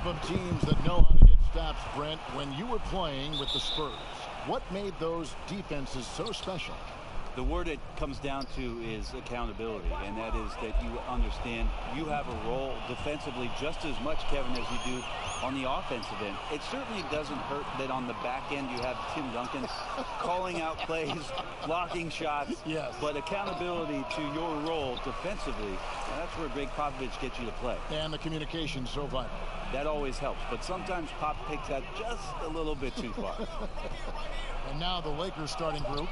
of teams that know how to get stops, Brent. When you were playing with the Spurs, what made those defenses so special? The word it comes down to is accountability, and that is that you understand you have a role defensively just as much, Kevin, as you do on the offensive end. It certainly doesn't hurt that on the back end you have Tim Duncan calling out plays, blocking shots, yes. But accountability to your role defensively, that's where Greg Popovich gets you to play. And the communication so vital. That always helps, but sometimes Pop takes that just a little bit too far. And now the Lakers starting group.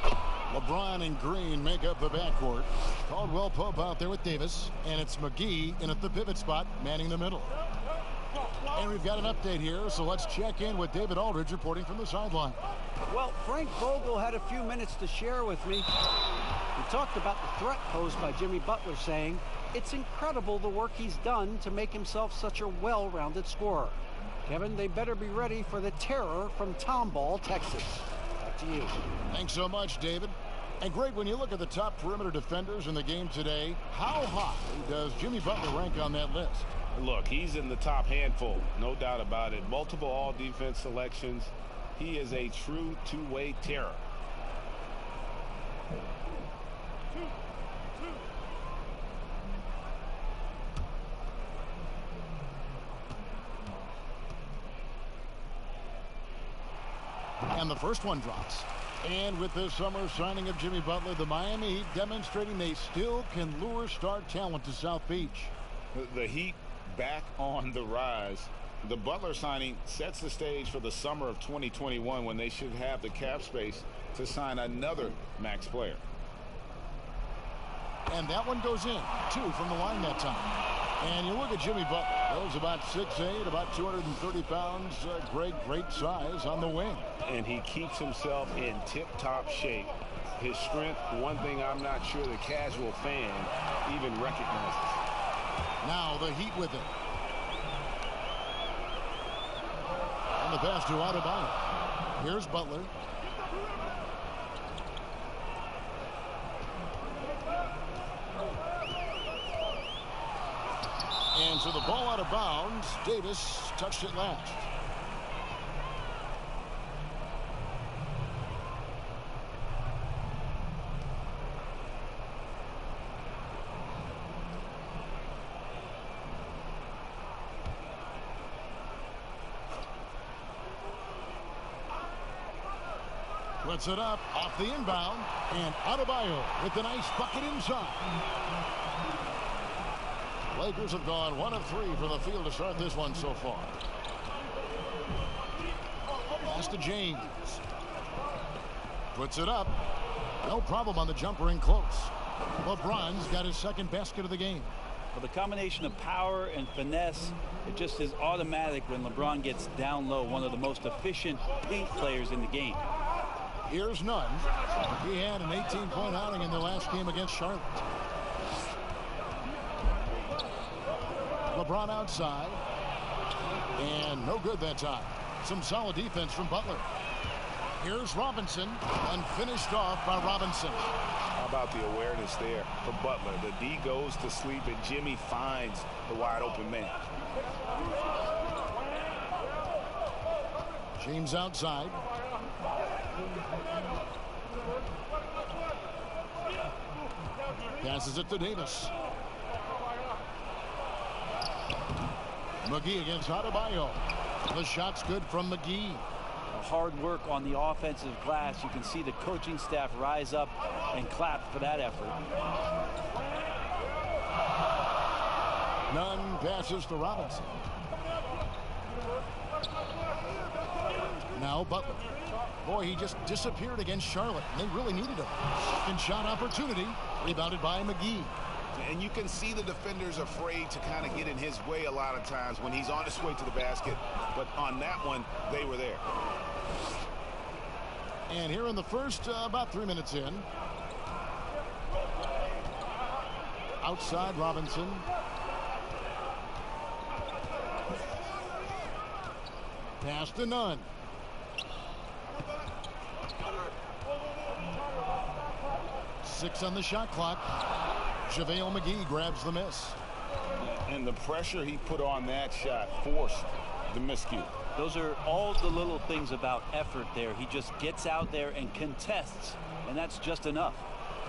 LeBron and Green make up the backcourt. Caldwell Pope out there with Davis. And it's McGee in at the pivot spot, manning the middle. And we've got an update here, so let's check in with David Aldridge reporting from the sideline. Well, Frank Vogel had a few minutes to share with me. He talked about the threat posed by Jimmy Butler, saying, "It's incredible the work he's done to make himself such a well-rounded scorer." Kevin, they better be ready for the terror from Tomball, Texas. Back to you. Thanks so much, David. And Greg, when you look at the top perimeter defenders in the game today, how high does Jimmy Butler rank on that list? Look, he's in the top handful, no doubt about it. Multiple all-defense selections. He is a true two-way terror. And the first one drops. And with the summer signing of Jimmy Butler, the Miami Heat demonstrating they still can lure star talent to South Beach. The Heat back on the rise. The Butler signing sets the stage for the summer of 2021 when they should have the cap space to sign another max player. And that one goes in. 2 from the line that time. And you look at Jimmy Butler. He's about 6'8", about 230 pounds. Great size on the wing. And he keeps himself in tip-top shape. His strength, one thing I'm not sure the casual fan even recognizes. Now the Heat with it. And the pass to Adebayo. Here's Butler. And so the ball out of bounds. Davis touched it last. Puts it up off the inbound. And Adebayo with the nice bucket inside. Lakers have gone 1 of 3 from the field to start this one so far. Pass to James. Puts it up. No problem on the jumper in close. LeBron's got his second basket of the game. Well, the combination of power and finesse, it just is automatic when LeBron gets down low. One of the most efficient paint players in the game. Here's Nunn. He had an 18-point outing in the last game against Charlotte. LeBron outside. And no good that time. Some solid defense from Butler. Here's Robinson. Unfinished off by Robinson. How about the awareness there for Butler? The D goes to sleep and Jimmy finds the wide open man. James outside. Passes it to Davis. McGee against Adebayo. The shot's good from McGee. Hard work on the offensive glass. You can see the coaching staff rise up and clap for that effort. Nunn passes to Robinson. Now Butler. Boy, he just disappeared against Charlotte. They really needed him. Second shot opportunity. Rebounded by McGee. And you can see the defenders afraid to kind of get in his way a lot of times when he's on his way to the basket. But on that one, they were there. And here in the first, about 3 minutes in. Outside Robinson. Pass to Nunn. Six on the shot clock. JaVale McGee grabs the miss. And the pressure he put on that shot forced the miscue. Those are all the little things about effort there. He just gets out there and contests, and that's just enough.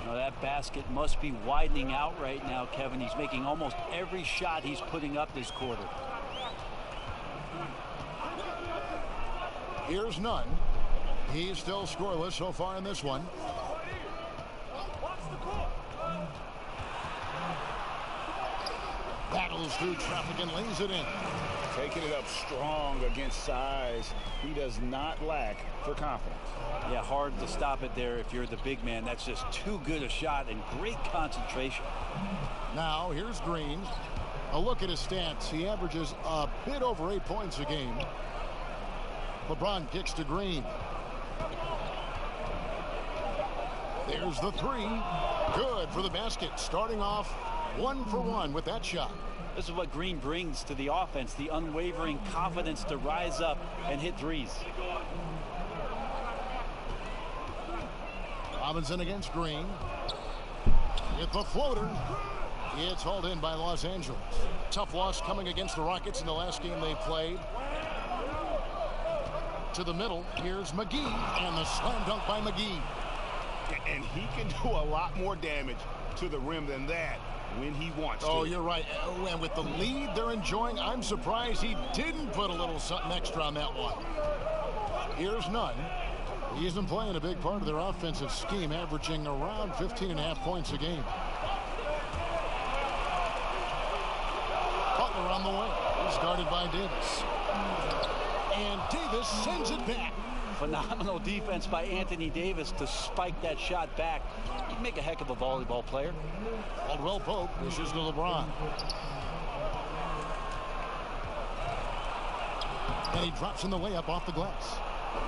You know, that basket must be widening out right now, Kevin. He's making almost every shot he's putting up this quarter. Here's Nunn. He's still scoreless so far in this one. Battles through traffic and lays it in. Taking it up strong against size. He does not lack for confidence. Yeah, hard to stop it there if you're the big man. That's just too good a shot and great concentration. Now here's Green. A look at his stats. He averages a bit over 8 points a game. LeBron kicks to Green. There's the three. Good for the basket. Starting off 1 for 1 with that shot. This is what Green brings to the offense, the unwavering confidence to rise up and hit threes. Robinson against Green. With the floater. It's hauled in by Los Angeles. Tough loss coming against the Rockets in the last game they played. To the middle. Here's McGee. And the slam dunk by McGee. And he can do a lot more damage to the rim than that when he wants to. Oh, you're right. And with the lead they're enjoying, I'm surprised he didn't put a little something extra on that one. Here's Nunn. He's been playing a big part of their offensive scheme, averaging around 15.5 points a game. Butler on the way. He's guarded by Davis. And Davis sends it back. Phenomenal defense by Anthony Davis to spike that shot back. He'd make a heck of a volleyball player. Caldwell Pope dishes to LeBron. And he drops in the layup off the glass.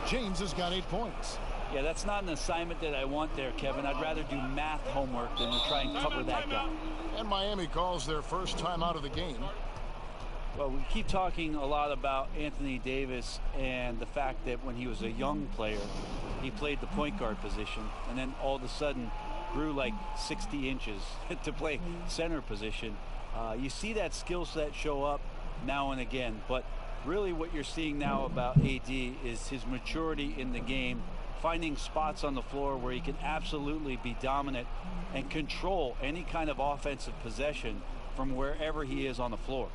James has got 8 points. Yeah, that's not an assignment that I want there, Kevin. I'd rather do math homework than to try and cover that guy. And Miami calls their first time out of the game. Well, we keep talking a lot about Anthony Davis and the fact that when he was a young player, he played the point guard position, and then all of a sudden grew like 60 inches to play center position. You see that skill set show up now and again, but really what you're seeing now about AD is his maturity in the game, finding spots on the floor where he can absolutely be dominant and control any kind of offensive possession from wherever he is on the floor.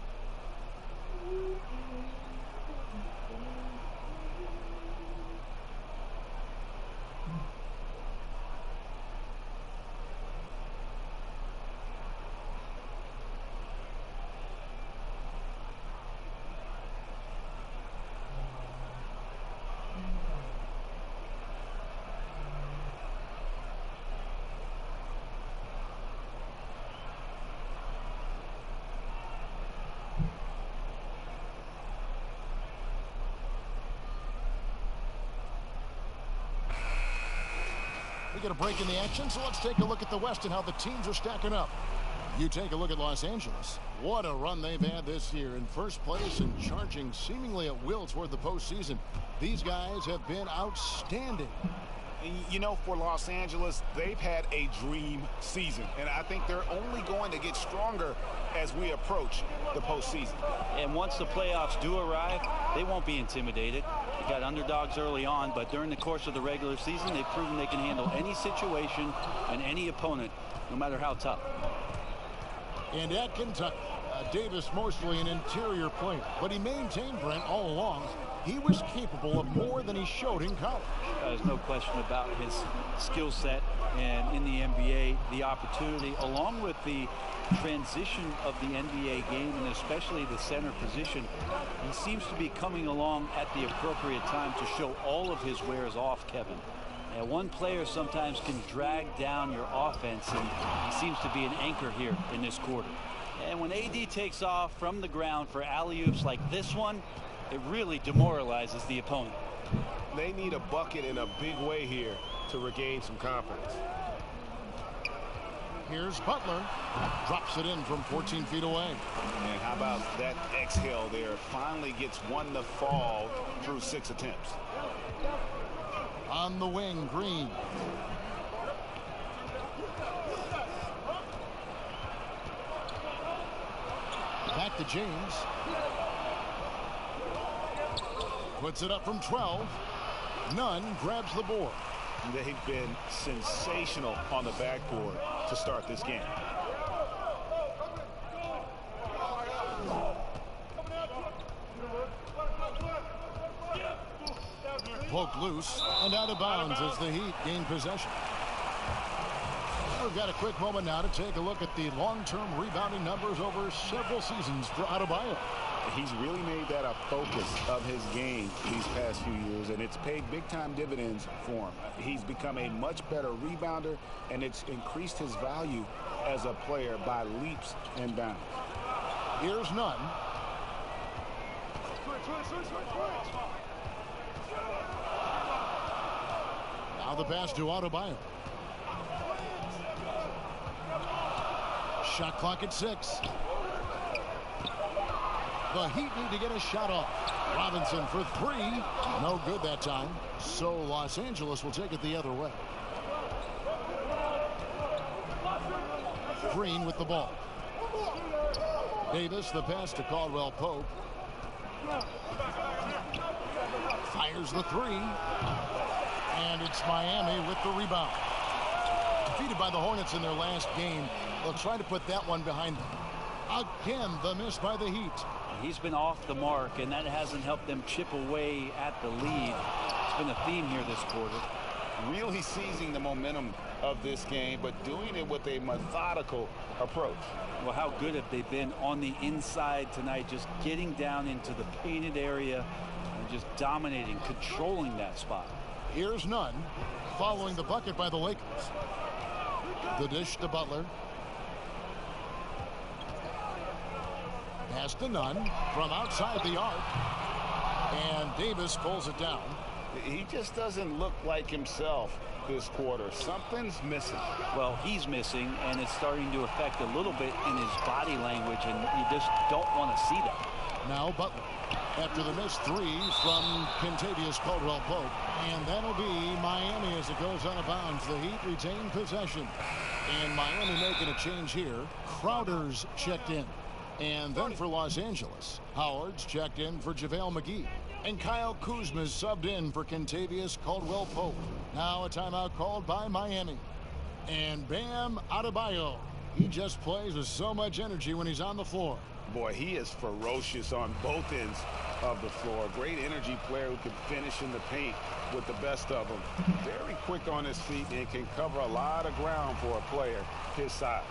Get a break in the action, so let's take a look at the West and how the teams are stacking up. You take a look at Los Angeles. What a run they've had this year, in first place and charging seemingly at will toward the postseason. These guys have been outstanding. You know, for Los Angeles, they've had a dream season, and I think they're only going to get stronger as we approach the postseason. And once the playoffs do arrive, they won't be intimidated. They got underdogs early on, but during the course of the regular season, they've proven they can handle any situation and any opponent, no matter how tough. And at Kentucky, Davis mostly an interior player, but he maintained, Brent, all along. He was capable of more than he showed in college. There's no question about his skill set, and in the NBA, the opportunity, along with the transition of the NBA game, and especially the center position, he seems to be coming along at the appropriate time to show all of his wares off, Kevin. And one player sometimes can drag down your offense, and he seems to be an anchor here in this quarter. And when AD takes off from the ground for alley-oops like this one, it really demoralizes the opponent. They need a bucket in a big way here to regain some confidence. Here's Butler. Drops it in from 14 feet away. And how about that exhale there? Finally gets one to fall through 6 attempts. On the wing, Green. Back to James. Puts it up from 12. Nunn grabs the board. They've been sensational on the backboard to start this game. Poked loose and out of bounds as the Heat gain possession. We've got a quick moment now to take a look at the long-term rebounding numbers over several seasons for Adebayo. He's really made that a focus of his game these past few years, and it's paid big-time dividends for him. He's become a much better rebounder, and it's increased his value as a player by leaps and bounds. Here's Nunn. Now the pass to Adebayo. Shot clock at 6. The Heat need to get a shot off. Robinson for 3. No good that time. So Los Angeles will take it the other way. Green with the ball. Davis, the pass to Caldwell Pope. Fires the 3. And it's Miami with the rebound. Defeated by the Hornets in their last game. They'll try to put that one behind them. Again, the miss by the Heat. He's been off the mark, and that hasn't helped them chip away at the lead. It's been a theme here this quarter. Really seizing the momentum of this game, but doing it with a methodical approach. Well, how good have they been on the inside tonight, just getting down into the painted area and just dominating, controlling that spot. Here's Nunn, following the bucket by the Lakers. The dish to Butler. Pass to Nunn from outside the arc. And Davis pulls it down. He just doesn't look like himself this quarter. Something's missing. Well, he's missing, and it's starting to affect a little bit in his body language, and you just don't want to see that. Now Butler. After the missed 3 from Kentavious Caldwell-Pope. And that'll be Miami as it goes out of bounds. The Heat retain possession. And Miami making a change here. Crowder's checked in. And then for Los Angeles, Howard's checked in for JaVale McGee. And Kyle Kuzma's subbed in for Kentavious Caldwell-Pope. Now a timeout called by Miami. And Bam Adebayo. He just plays with so much energy when he's on the floor. Boy, he is ferocious on both ends of the floor. Great energy player who can finish in the paint with the best of them. Very quick on his feet and can cover a lot of ground for a player his size.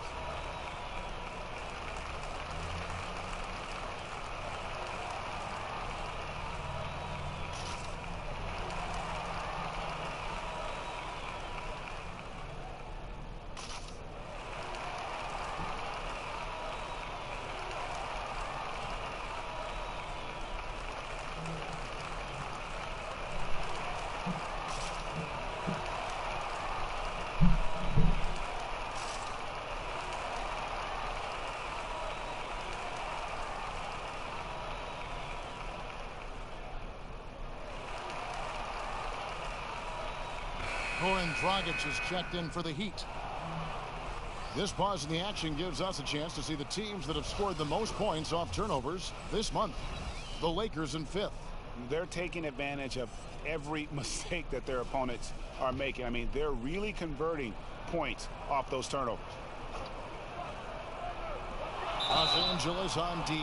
Goran Dragic is checked in for the Heat. This pause in the action gives us a chance to see the teams that have scored the most points off turnovers this month. The Lakers in 5th. They're taking advantage of every mistake that their opponents are making. I mean, they're really converting points off those turnovers. Los Angeles on D.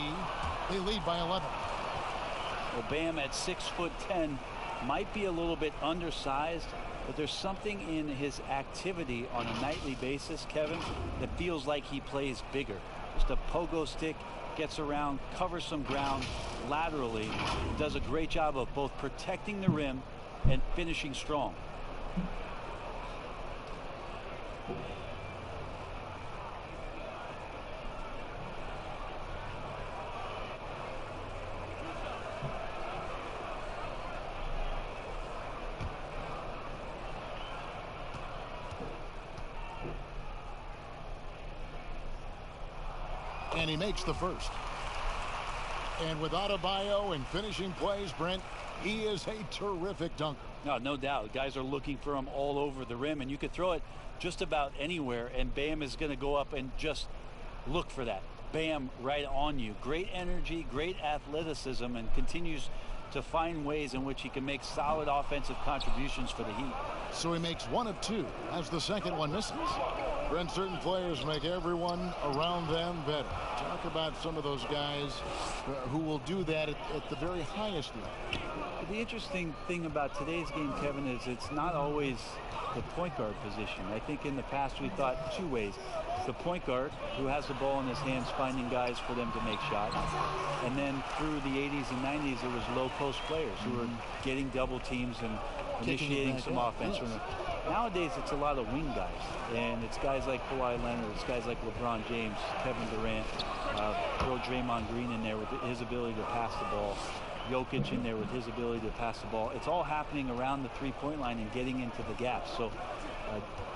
They lead by 11. Well, Bam at 6'10" might be a little bit undersized, but there's something in his activity on a nightly basis, Kevin, that feels like he plays bigger. Just a pogo stick, gets around, covers some ground laterally, does a great job of both protecting the rim and finishing strong. And he makes the first. And with Adebayo and finishing plays, Brent, he is a terrific dunker. No doubt. Guys are looking for him all over the rim, and you could throw it just about anywhere, and Bam is going to go up and just look for that. Bam right on you. Great energy, great athleticism, and continues to find ways in which he can make solid offensive contributions for the Heat. So he makes 1 of 2 as the second one misses. Brent, certain players make everyone around them better. Talk about some of those guys who will do that at the very highest level. The interesting thing about today's game, Kevin, is it's not always the point guard position. I think in the past we thought 2 ways. The point guard who has the ball in his hands, finding guys for them to make shots. And then through the 80s and 90s, it was low post players who were getting double teams and initiating some offense. Yes. Nowadays, it's a lot of wing guys. And it's guys like Kawhi Leonard, it's guys like LeBron James, Kevin Durant, throw Draymond Green in there with his ability to pass the ball. Jokic in there with his ability to pass the ball. It's all happening around the three-point line and getting into the gaps. So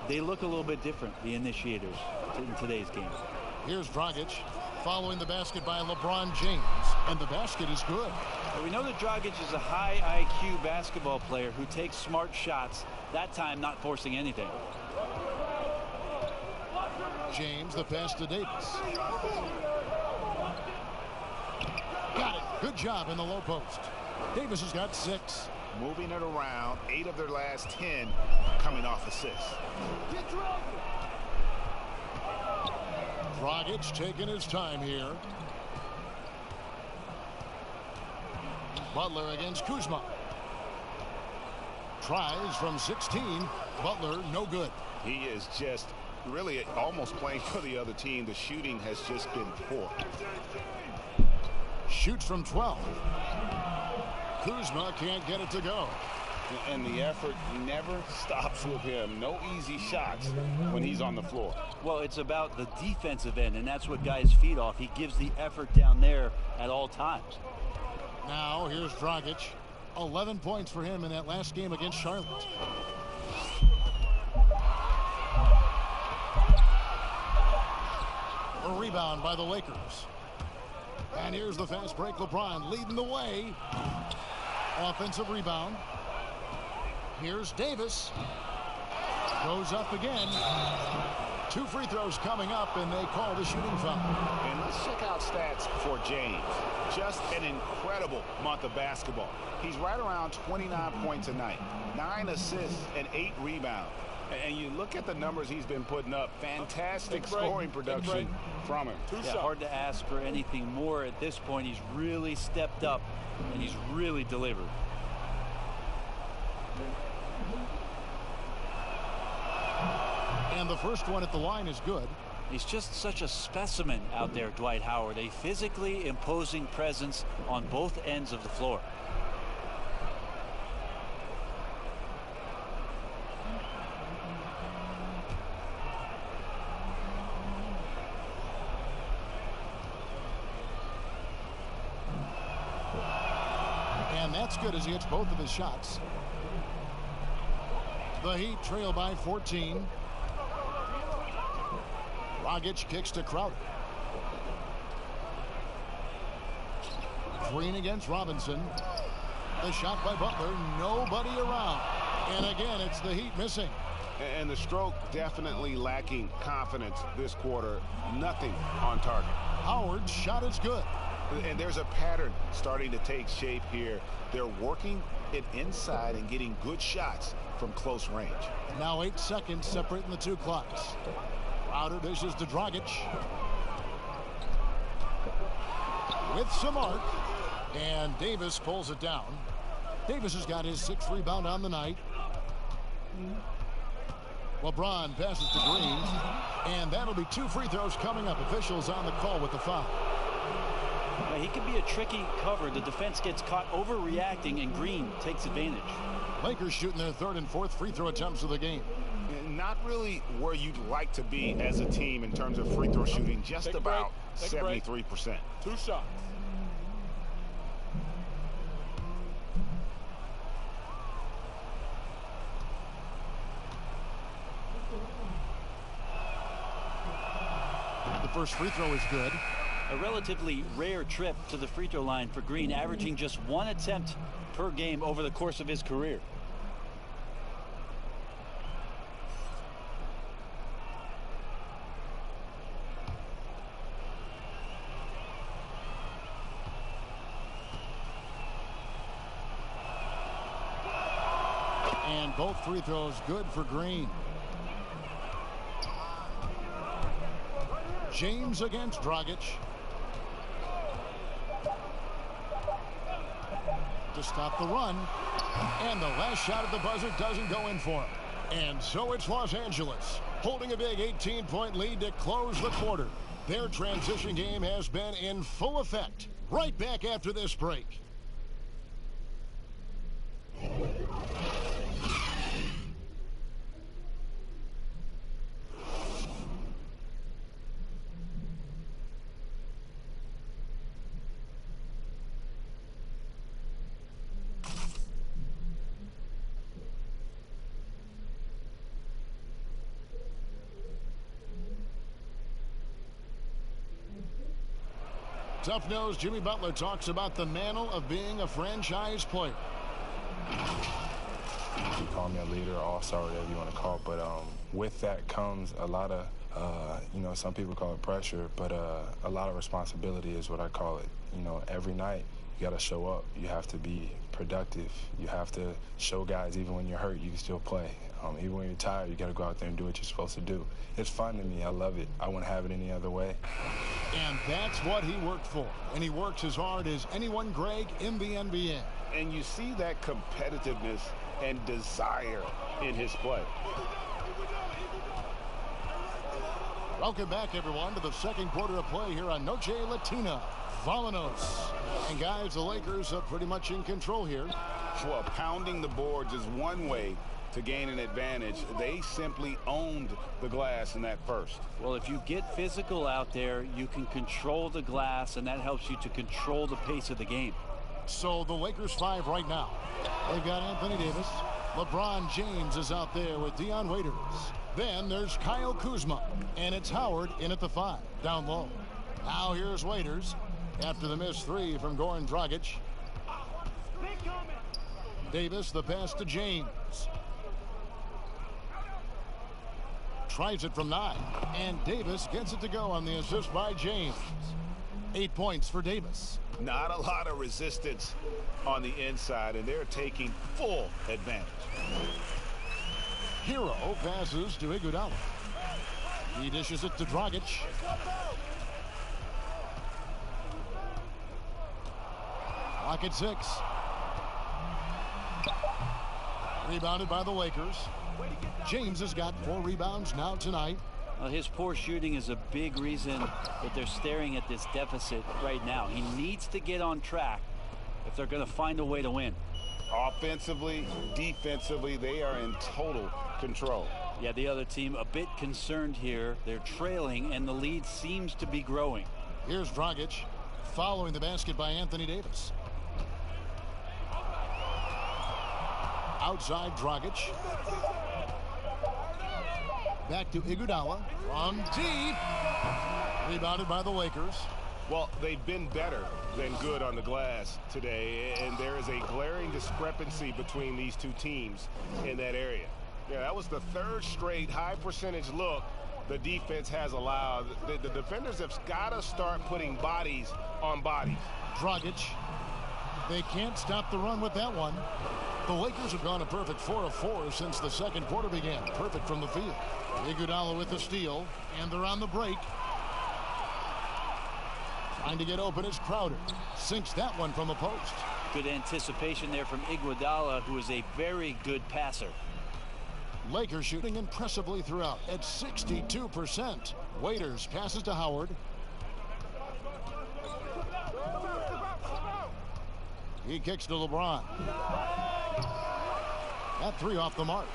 they look a little bit different, the initiators, in today's game. Here's Dragic following the basket by LeBron James, and the basket is good. We know that Dragic is a high IQ basketball player who takes smart shots, that time not forcing anything. James, the pass to Davis. Got it. Good job in the low post. Davis has got 6. Moving it around, 8 of their last 10 coming off assists. Dragic taking his time here. Butler against Kuzma. Tries from 16. Butler, no good. He is just really almost playing for the other team. The shooting has just been poor. Shoots from 12. Kuzma can't get it to go. And the effort never stops with him. No easy shots when he's on the floor. Well, it's about the defensive end, and that's what guys feed off. He gives the effort down there at all times. Now, here's Dragic. 11 points for him in that last game against Charlotte. A rebound by the Lakers. And here's the fast break. LeBron leading the way. Offensive rebound. Here's Davis. Goes up again. 2 free throws coming up, and they call the shooting foul. And let's check out stats for James. Just an incredible month of basketball. He's right around 29 points a night, 9 assists, and 8 rebounds. And you look at the numbers he's been putting up. Fantastic scoring production from him. Yeah, hard to ask for anything more at this point. He's really stepped up, and he's really delivered. And the first one at the line is good. He's just such a specimen out there, Dwight Howard. A physically imposing presence on both ends of the floor. And that's good as he hits both of his shots. The Heat trail by 14. Dragic kicks to Crowder. Green against Robinson. The shot by Butler. Nobody around. And again, it's the Heat missing. And the stroke definitely lacking confidence this quarter. Nothing on target. Howard's shot is good. And there's a pattern starting to take shape here. They're working it inside and getting good shots from close range. Now 8 seconds separating the 2 clocks. Crowder dishes to Dragic. With some arc. And Davis pulls it down. Davis has got his 6th rebound on the night. LeBron passes to Green. And that'll be 2 free throws coming up. Officials on the call with the foul. He can be a tricky cover. The defense gets caught overreacting, and Green takes advantage. Lakers shooting their 3rd and 4th free throw attempts of the game. Not really where you'd like to be as a team in terms of free throw shooting. Just about 73%. 2 shots. The first free throw is good. A relatively rare trip to the free throw line for Green, averaging just 1 attempt per game over the course of his career. And both free throws good for Green. James against Dragic. To stop the run. And the last shot at the buzzer doesn't go in for him. And so it's Los Angeles holding a big 18-point lead to close the quarter. Their transition game has been in full effect. Right back after this break. Tough nose Jimmy Butler talks about the mantle of being a franchise player. You call me a leader, all-star, whatever you want to call it, but with that comes a lot of, some people call it pressure, but a lot of responsibility is what I call it. Every night you got to show up. You have to be productive. You have to show guys even when you're hurt, you can still play. Even when you're tired, you got to go out there and do what you're supposed to do. It's fun to me. I love it. I wouldn't have it any other way. And that's what he worked for. And he works as hard as anyone, Greg, in the NBA. And you see that competitiveness and desire in his play. Welcome back, everyone, to the second quarter of play here on Noche Latina. Vamanos. And, guys, the Lakers are pretty much in control here. Well, pounding the boards is one way to gain an advantage. They simply owned the glass in that first. Well, if you get physical out there, you can control the glass, and that helps you to control the pace of the game. So the Lakers 5 right now. They've got Anthony Davis. LeBron James is out there with Dion Waiters. Then there's Kyle Kuzma. And it's Howard in at the 5, down low. Now here's Waiters after the missed 3 from Goran Dragic. Davis, the pass to James. Tries it from 9. And Davis gets it to go on the assist by James. 8 points for Davis. Not a lot of resistance on the inside, and they're taking full advantage. Hero passes to Iguodala. He dishes it to Dragic. Clock at 6. Rebounded by the Lakers. James has got 4 rebounds now tonight. Well, his poor shooting is a big reason that they're staring at this deficit right now. He needs to get on track if they're going to find a way to win. Offensively, defensively, they are in total control. Yeah, the other team a bit concerned here. They're trailing, and the lead seems to be growing. Here's Dragic following the basket by Anthony Davis. Outside Dragic. Back to Iguodala from deep. Rebounded by the Lakers. Well, they've been better than good on the glass today, and there is a glaring discrepancy between these two teams in that area. Yeah, that was the 3rd straight high percentage look the defense has allowed. The defenders have got to start putting bodies on bodies. Dragic. They can't stop the run with that one. The Lakers have gone a perfect 4 of 4 since the second quarter began. Perfect from the field. Iguodala with the steal, and they're on the break. Trying to get open is Crowder. Sinks that one from the post. Good anticipation there from Iguodala, who is a very good passer. Lakers shooting impressively throughout at 62%. Waiters passes to Howard. He kicks to LeBron. That 3 off the mark.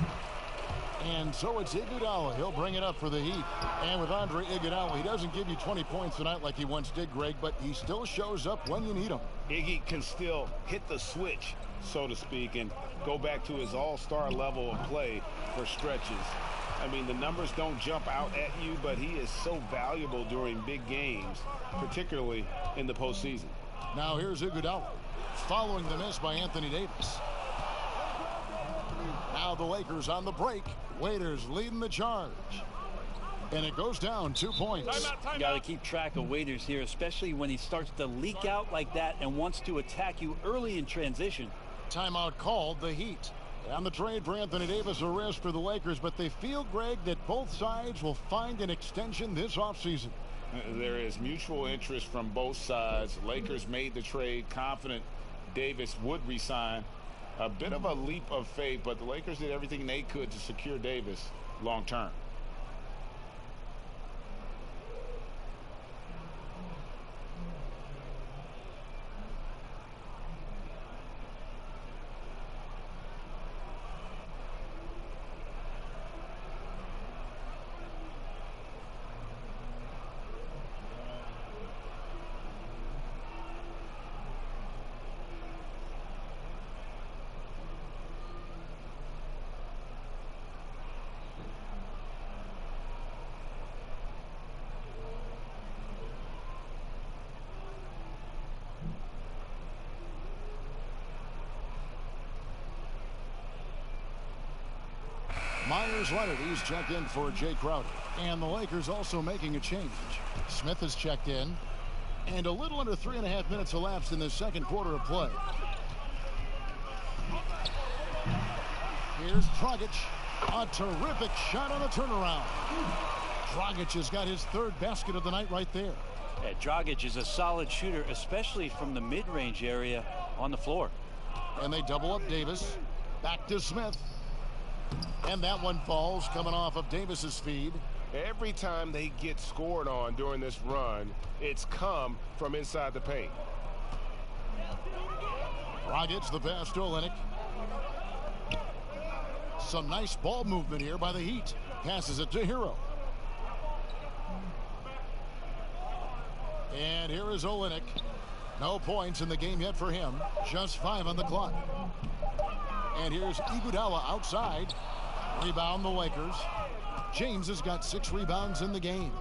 And so it's Iguodala. He'll bring it up for the Heat. And with Andre Iguodala, he doesn't give you 20 points tonight like he once did, Greg, but he still shows up when you need him. Iggy can still hit the switch, so to speak, and go back to his all-star level of play for stretches. I mean, the numbers don't jump out at you, but he is so valuable during big games, particularly in the postseason. Now here's Iguodala following the miss by Anthony Davis. Now the Lakers on the break. Waiters leading the charge. And it goes down 2 points. You got to keep track of Waiters here, especially when he starts to leak out like that and wants to attack you early in transition. Timeout called, the Heat. And the trade for Anthony Davis, a risk for the Lakers, but they feel, Greg, that both sides will find an extension this offseason. There is mutual interest from both sides. Lakers made the trade confident Davis would resign. A bit of a leap of faith, but the Lakers did everything they could to secure Davis long term. Myers Leonard, he's checked in for Jay Crowder. And the Lakers also making a change. Smith has checked in. And a little under 3.5 minutes elapsed in the second quarter of play. Here's Dragic. A terrific shot on the turnaround. Dragic has got his third basket of the night right there. Yeah, Dragic is a solid shooter, especially from the mid-range area on the floor. And they double up Davis. Back to Smith. And that one falls, coming off of Davis's feed. Every time they get scored on during this run, it's come from inside the paint. Dragic, the pass to Olynyk. Some nice ball movement here by the Heat. Passes it to Hero. And here is Olynyk. No points in the game yet for him. Just 5 on the clock. And here's Iguodala outside. Rebound the Lakers. James has got 6 rebounds in the game.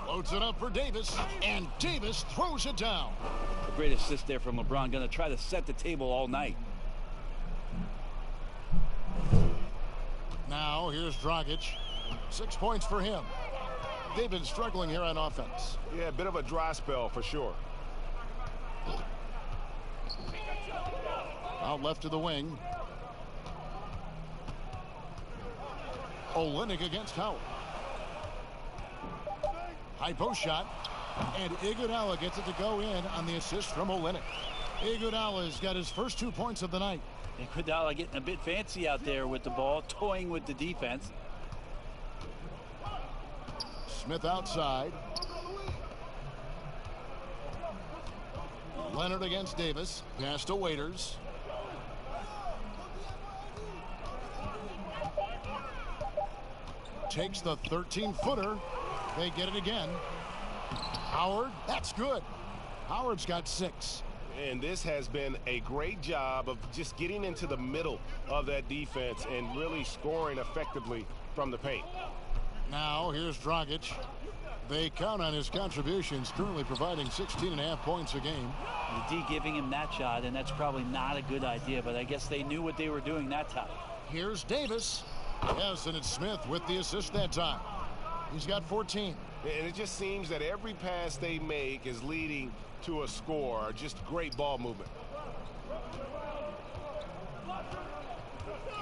Loads it up for Davis. And Davis throws it down. A great assist there from LeBron. Going to try to set the table all night. Now here's Dragic. 6 points for him. They've been struggling here on offense. Yeah, a bit of a dry spell for sure. Out left to the wing. Olynyk against Howard. High post shot. And Iguodala gets it to go in on the assist from Olynyk. Iguodala's got his first 2 points of the night. Iguodala getting a bit fancy out there with the ball, toying with the defense. Smith outside. Leonard against Davis. Pass to Waiters. Takes the 13-footer. They get it again. Howard, that's good. Howard's got 6. And this has been a great job of just getting into the middle of that defense and really scoring effectively from the paint. Now here's Dragic. They count on his contributions, currently providing 16.5 points a game. The D giving him that shot, and that's probably not a good idea, but I guess they knew what they were doing that time. Here's Davis. Yes, and it's Smith with the assist that time. He's got 14. And it just seems that every pass they make is leading to a score. Just great ball movement.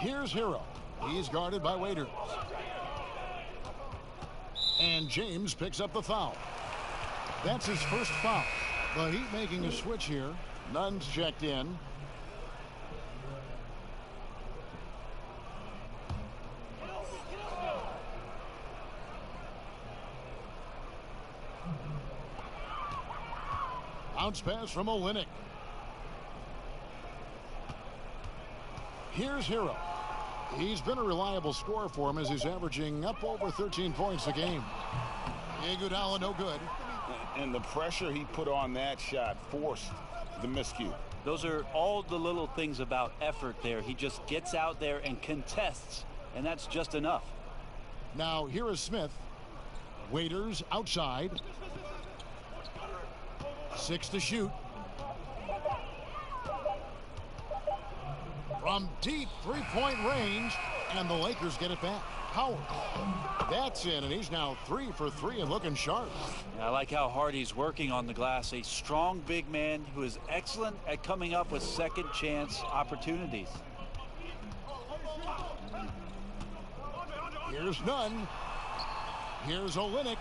Here's Hero. He's guarded by Waiters. And James picks up the foul. That's his first foul. The Heat making a switch here. Nunn's checked in. Bounce pass from Olynyk. Here's Hero. He's been a reliable scorer for him as he's averaging up over 13 points a game. Iguodala no good. And the pressure he put on that shot forced the miscue. Those are all the little things about effort there. He just gets out there and contests, and that's just enough. Now here is Smith. Waiters outside. 6 to shoot. From deep three-point range, and the Lakers get it back. Howard. That's in, and he's now 3 for 3 and looking sharp. I like how hard he's working on the glass. A strong big man who is excellent at coming up with second chance opportunities. Here's none. Here's Olynyk.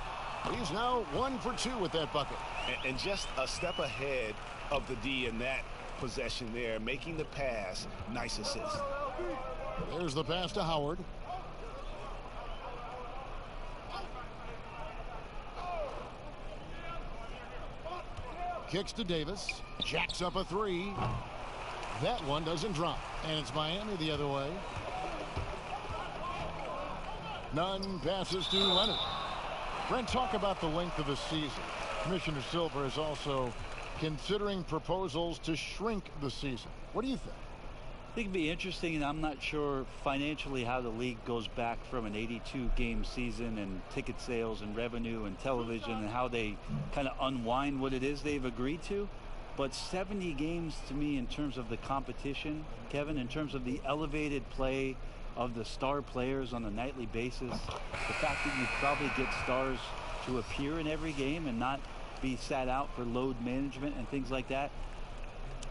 He's now 1 for 2 with that bucket. And just a step ahead of the D in that possession there, making the pass. Nice assist. There's the pass to Howard. Kicks to Davis. Jacks up a three. That one doesn't drop. And it's Miami the other way. None passes to Leonard. Brent, talk about the length of the season. Commissioner Silver is also considering proposals to shrink the season. What do you think? I think it'd be interesting, and I'm not sure financially how the league goes back from an 82-game season and ticket sales and revenue and television and how they kind of unwind what it is they've agreed to. But 70 games to me in terms of the competition, Kevin, in terms of the elevated play of the star players on a nightly basis, the fact that you probably get stars to appear in every game and not be sat out for load management and things like that,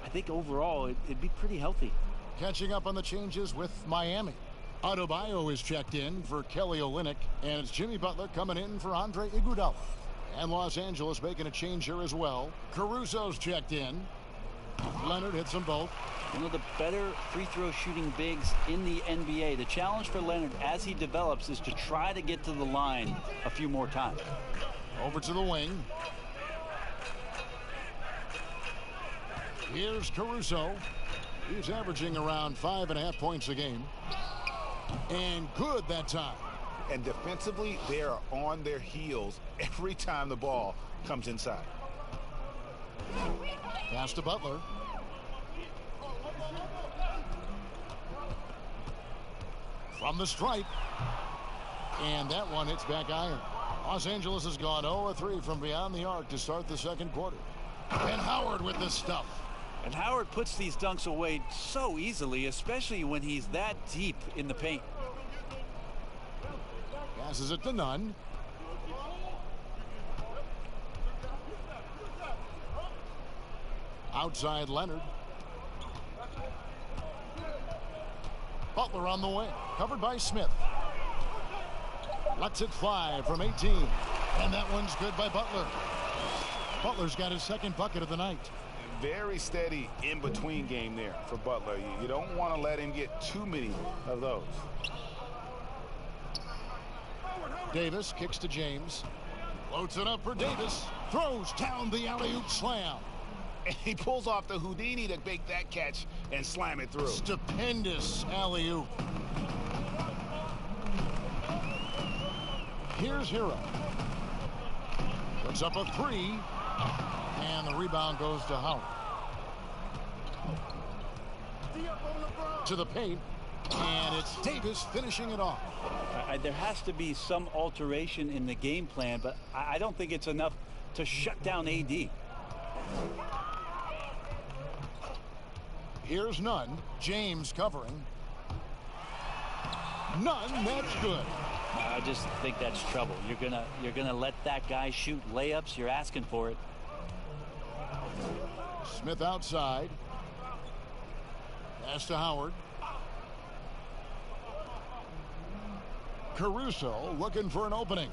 I think overall it'd be pretty healthy. Catching up on the changes with Miami. Adebayo is checked in for Kelly Olynyk, and it's Jimmy Butler coming in for Andre Iguodala. And Los Angeles making a change here as well. Caruso's checked in. Leonard hits them both. One of the better free throw shooting bigs in the NBA. The challenge for Leonard as he develops is to try to get to the line a few more times. Over to the wing. Here's Caruso. He's averaging around 5.5 points a game. And good that time. And defensively, they are on their heels every time the ball comes inside. Pass to Butler. From the stripe. And that one hits back iron. Los Angeles has gone 0-3 from beyond the arc to start the second quarter. And Howard with the stuff. And Howard puts these dunks away so easily, especially when he's that deep in the paint. Passes it to Nunn. Outside Leonard. Butler on the wing. Covered by Smith. Lets it fly from 18. And that one's good by Butler. Butler's got his second bucket of the night. Very steady in-between game there for Butler. You don't want to let him get too many of those. Davis kicks to James. Floats it up for Davis. Throws down the alley-oop slam. And he pulls off the Houdini to make that catch and slam it through. Stupendous alley-oop. Here's Hero. Puts up a three. And the rebound goes to Howard. To the paint. And it's Davis finishing it off. There has to be some alteration in the game plan, but I don't think it's enough to shut down AD. Here's Nunn. James covering. Nunn, that's good. I just think that's trouble. You're gonna let that guy shoot layups. You're asking for it. Smith outside. Pass to Howard. Caruso looking for an opening.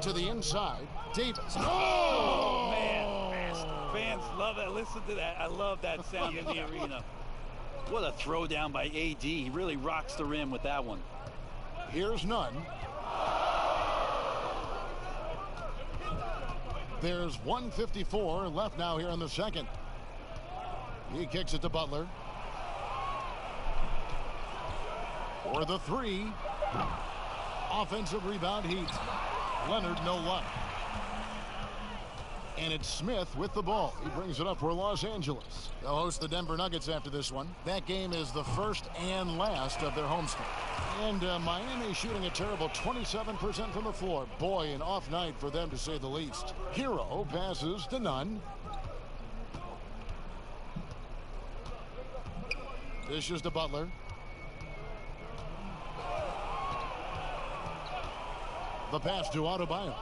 To the inside. Davis. Oh, man. Fans love that. Listen to that. I love that sound in the arena. What a throwdown by AD. He really rocks the rim with that one. Here's Nunn. There's 1:54 left now here in the second. He kicks it to Butler. For the three. Offensive rebound Heat. Leonard no luck. And it's Smith with the ball. He brings it up for Los Angeles. They'll host the Denver Nuggets after this one. That game is the first and last of their homestand. And Miami shooting a terrible 27% from the floor. Boy, an off night for them to say the least. Hero passes to Nunn. Dishes to Butler. The pass to Adebayo.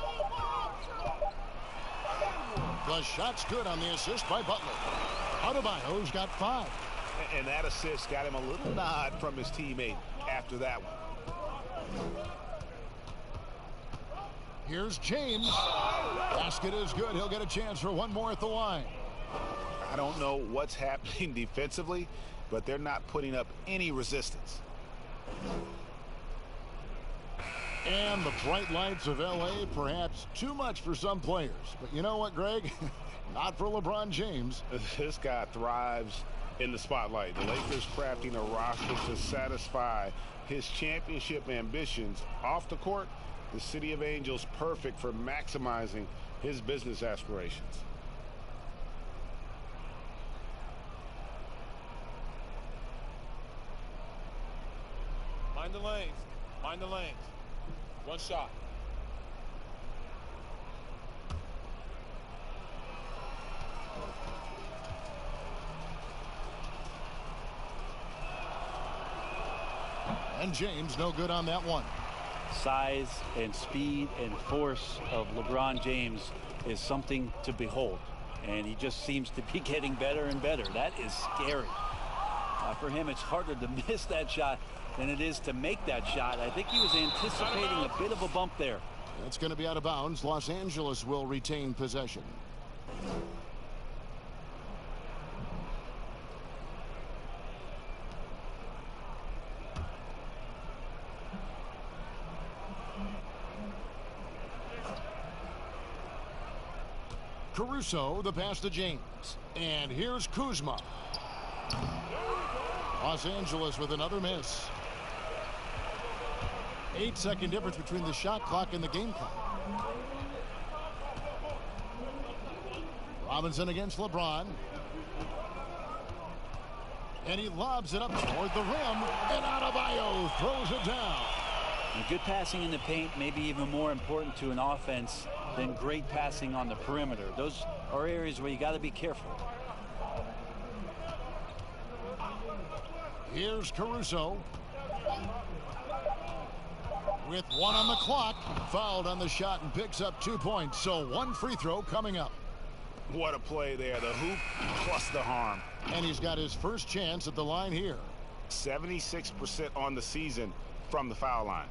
The shot's good on the assist by Butler. Adebayo's got 5. And that assist got him a little nod from his teammate after that one. Here's James. Basket is good. He'll get a chance for one more at the line. I don't know what's happening defensively, but they're not putting up any resistance. And the bright lights of L.A. perhaps too much for some players. But you know what, Greg? Not for LeBron James. This guy thrives in the spotlight. The Lakers crafting a roster to satisfy his championship ambitions. Off the court, the City of Angels perfect for maximizing his business aspirations. Mind the lanes. Mind the lanes. One shot. And James no good on that one. Size and speed and force of LeBron James is something to behold. And he just seems to be getting better and better. That is scary. For him, it's harder to miss that shot than it is to make that shot. I think he was anticipating a bit of a bump there. That's going to be out of bounds. Los Angeles will retain possession. Caruso, the pass to James. And here's Kuzma. Los Angeles with another miss. 8-second difference between the shot clock and the game clock. Robinson against LeBron. And he lobs it up toward the rim. And Adebayo throws it down. And good passing in the paint may be even more important to an offense than great passing on the perimeter. Those are areas where you got to be careful. Here's Caruso. With one on the clock. Fouled on the shot and picks up 2 points. So one free throw coming up. What a play there. The hoop plus the harm. And he's got his first chance at the line here. 76% on the season from the foul line.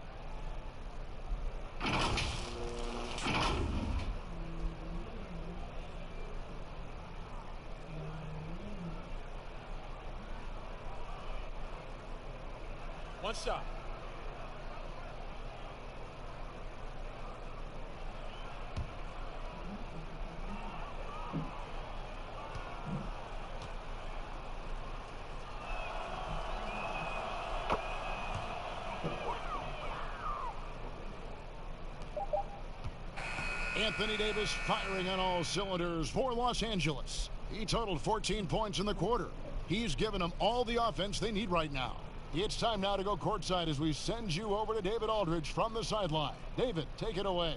One shot. Anthony Davis firing on all cylinders for Los Angeles. He totaled 14 points in the quarter. He's given them all the offense they need right now. It's time now to go courtside as we send you over to David Aldridge from the sideline. David, take it away.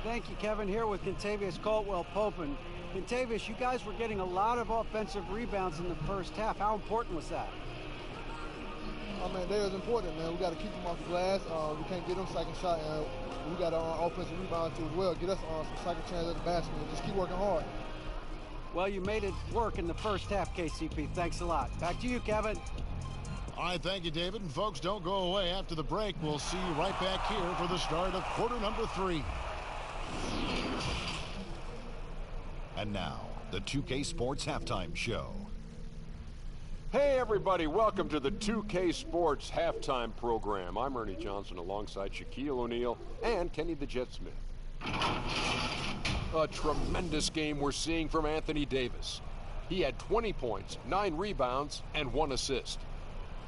Thank you, Kevin. Here with Kentavious Caldwell-Pope. And Kentavious, you guys were getting a lot of offensive rebounds in the first half. How important was that? I mean, they was important, man. We got to keep them off the glass. We can't get them second shot, and we got offensive rebound too as well. Get us some second chance at the basket and just keep working hard. Well, you made it work in the first half, KCP. Thanks a lot. Back to you, Kevin. All right, thank you, David. And folks, don't go away. After the break, we'll see you right back here for the start of quarter number 3. And now, the 2K Sports Halftime Show. Hey everybody, welcome to the 2K Sports Halftime Program. I'm Ernie Johnson alongside Shaquille O'Neal and Kenny the Jet Smith. A tremendous game we're seeing from Anthony Davis. He had 20 points, 9 rebounds, and 1 assist.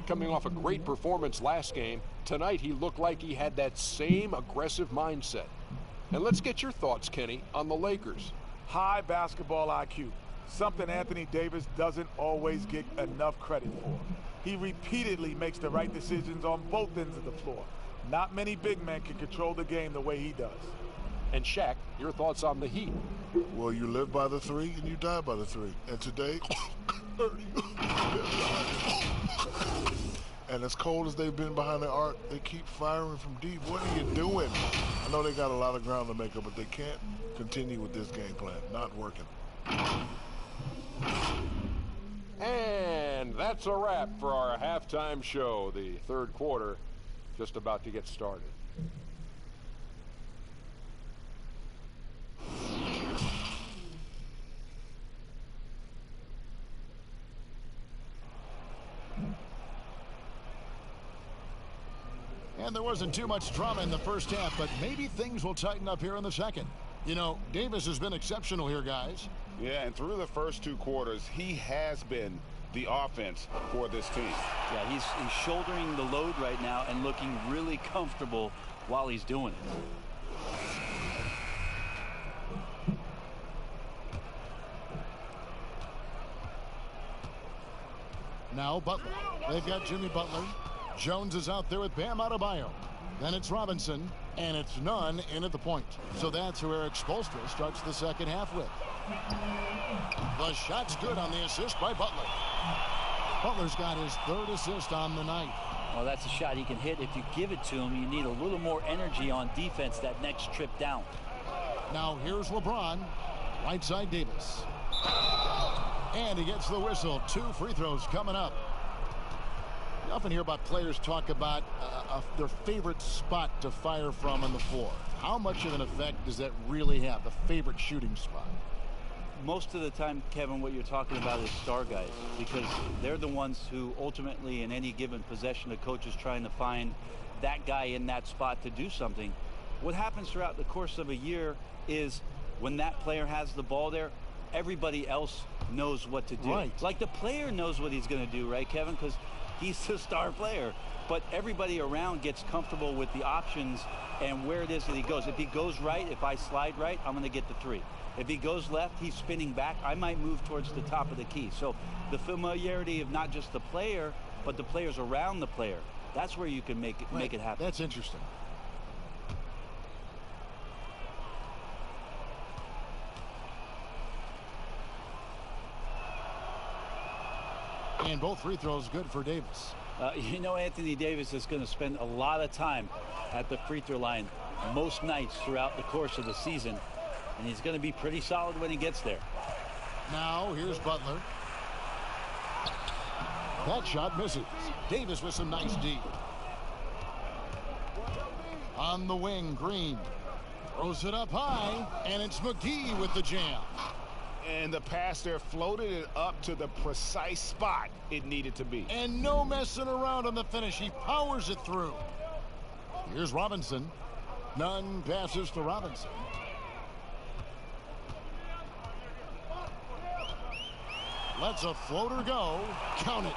Coming off a great performance last game, tonight he looked like he had that same aggressive mindset. And let's get your thoughts, Kenny, on the Lakers. High basketball IQ. Something Anthony Davis doesn't always get enough credit for. He repeatedly makes the right decisions on both ends of the floor. Not many big men can control the game the way he does. And Shaq, your thoughts on the Heat? Well, you live by the 3 and you die by the 3. And today, and as cold as they've been behind the arc, they keep firing from deep. What are you doing? I know they got a lot of ground to make up, but they can't continue with this game plan. Not working. That's a wrap for our halftime show. The third quarter just about to get started. And there wasn't too much drama in the first half, but maybe things will tighten up here in the second. You know, Davis has been exceptional here, guys. Yeah, and through the first two quarters, he has been the offense for this team. Yeah, he's shouldering the load right now and looking really comfortable while he's doing it. Now Butler. They've got Jimmy Butler. Jones is out there with Bam Adebayo. Then it's Robinson, and it's Nunn in at the point. So that's who Eric Spoelstra starts the second half with. The shot's good on the assist by Butler. Butler's got his third assist on the night. Well, that's a shot he can hit. If you give it to him, you need a little more energy on defense that next trip down. Now here's LeBron. Right side Davis. And he gets the whistle. 2 free throws coming up. You often hear about players talk about their favorite spot to fire from on the floor. How much of an effect does that really have, the favorite shooting spot? Most of the time, Kevin, what you're talking about is star guys, because they're the ones who ultimately in any given possession, the coach is trying to find that guy in that spot to do something. What happens throughout the course of a year is when that player has the ball there, everybody else knows what to do. Right. Like the player knows what he's going to do, right, Kevin? Because he's the star player. But everybody around gets comfortable with the options and where it is that he goes. If he goes right, if I slide right, I'm going to get the 3. If he goes left, he's spinning back. I might move towards the top of the key. So the familiarity of not just the player, but the players around the player, that's where you can make it happen. That's interesting. And both free throws good for Davis. You know, Anthony Davis is going to spend a lot of time at the free throw line most nights throughout the course of the season. And he's going to be pretty solid when he gets there. Now here's Butler. That shot misses. Davis with some nice D. On the wing, Green throws it up high, and it's McGee with the jam. And the pass there floated it up to the precise spot it needed to be. And no messing around on the finish. He powers it through. Here's Robinson. Nunn passes to Robinson. Lets a floater go. Count it.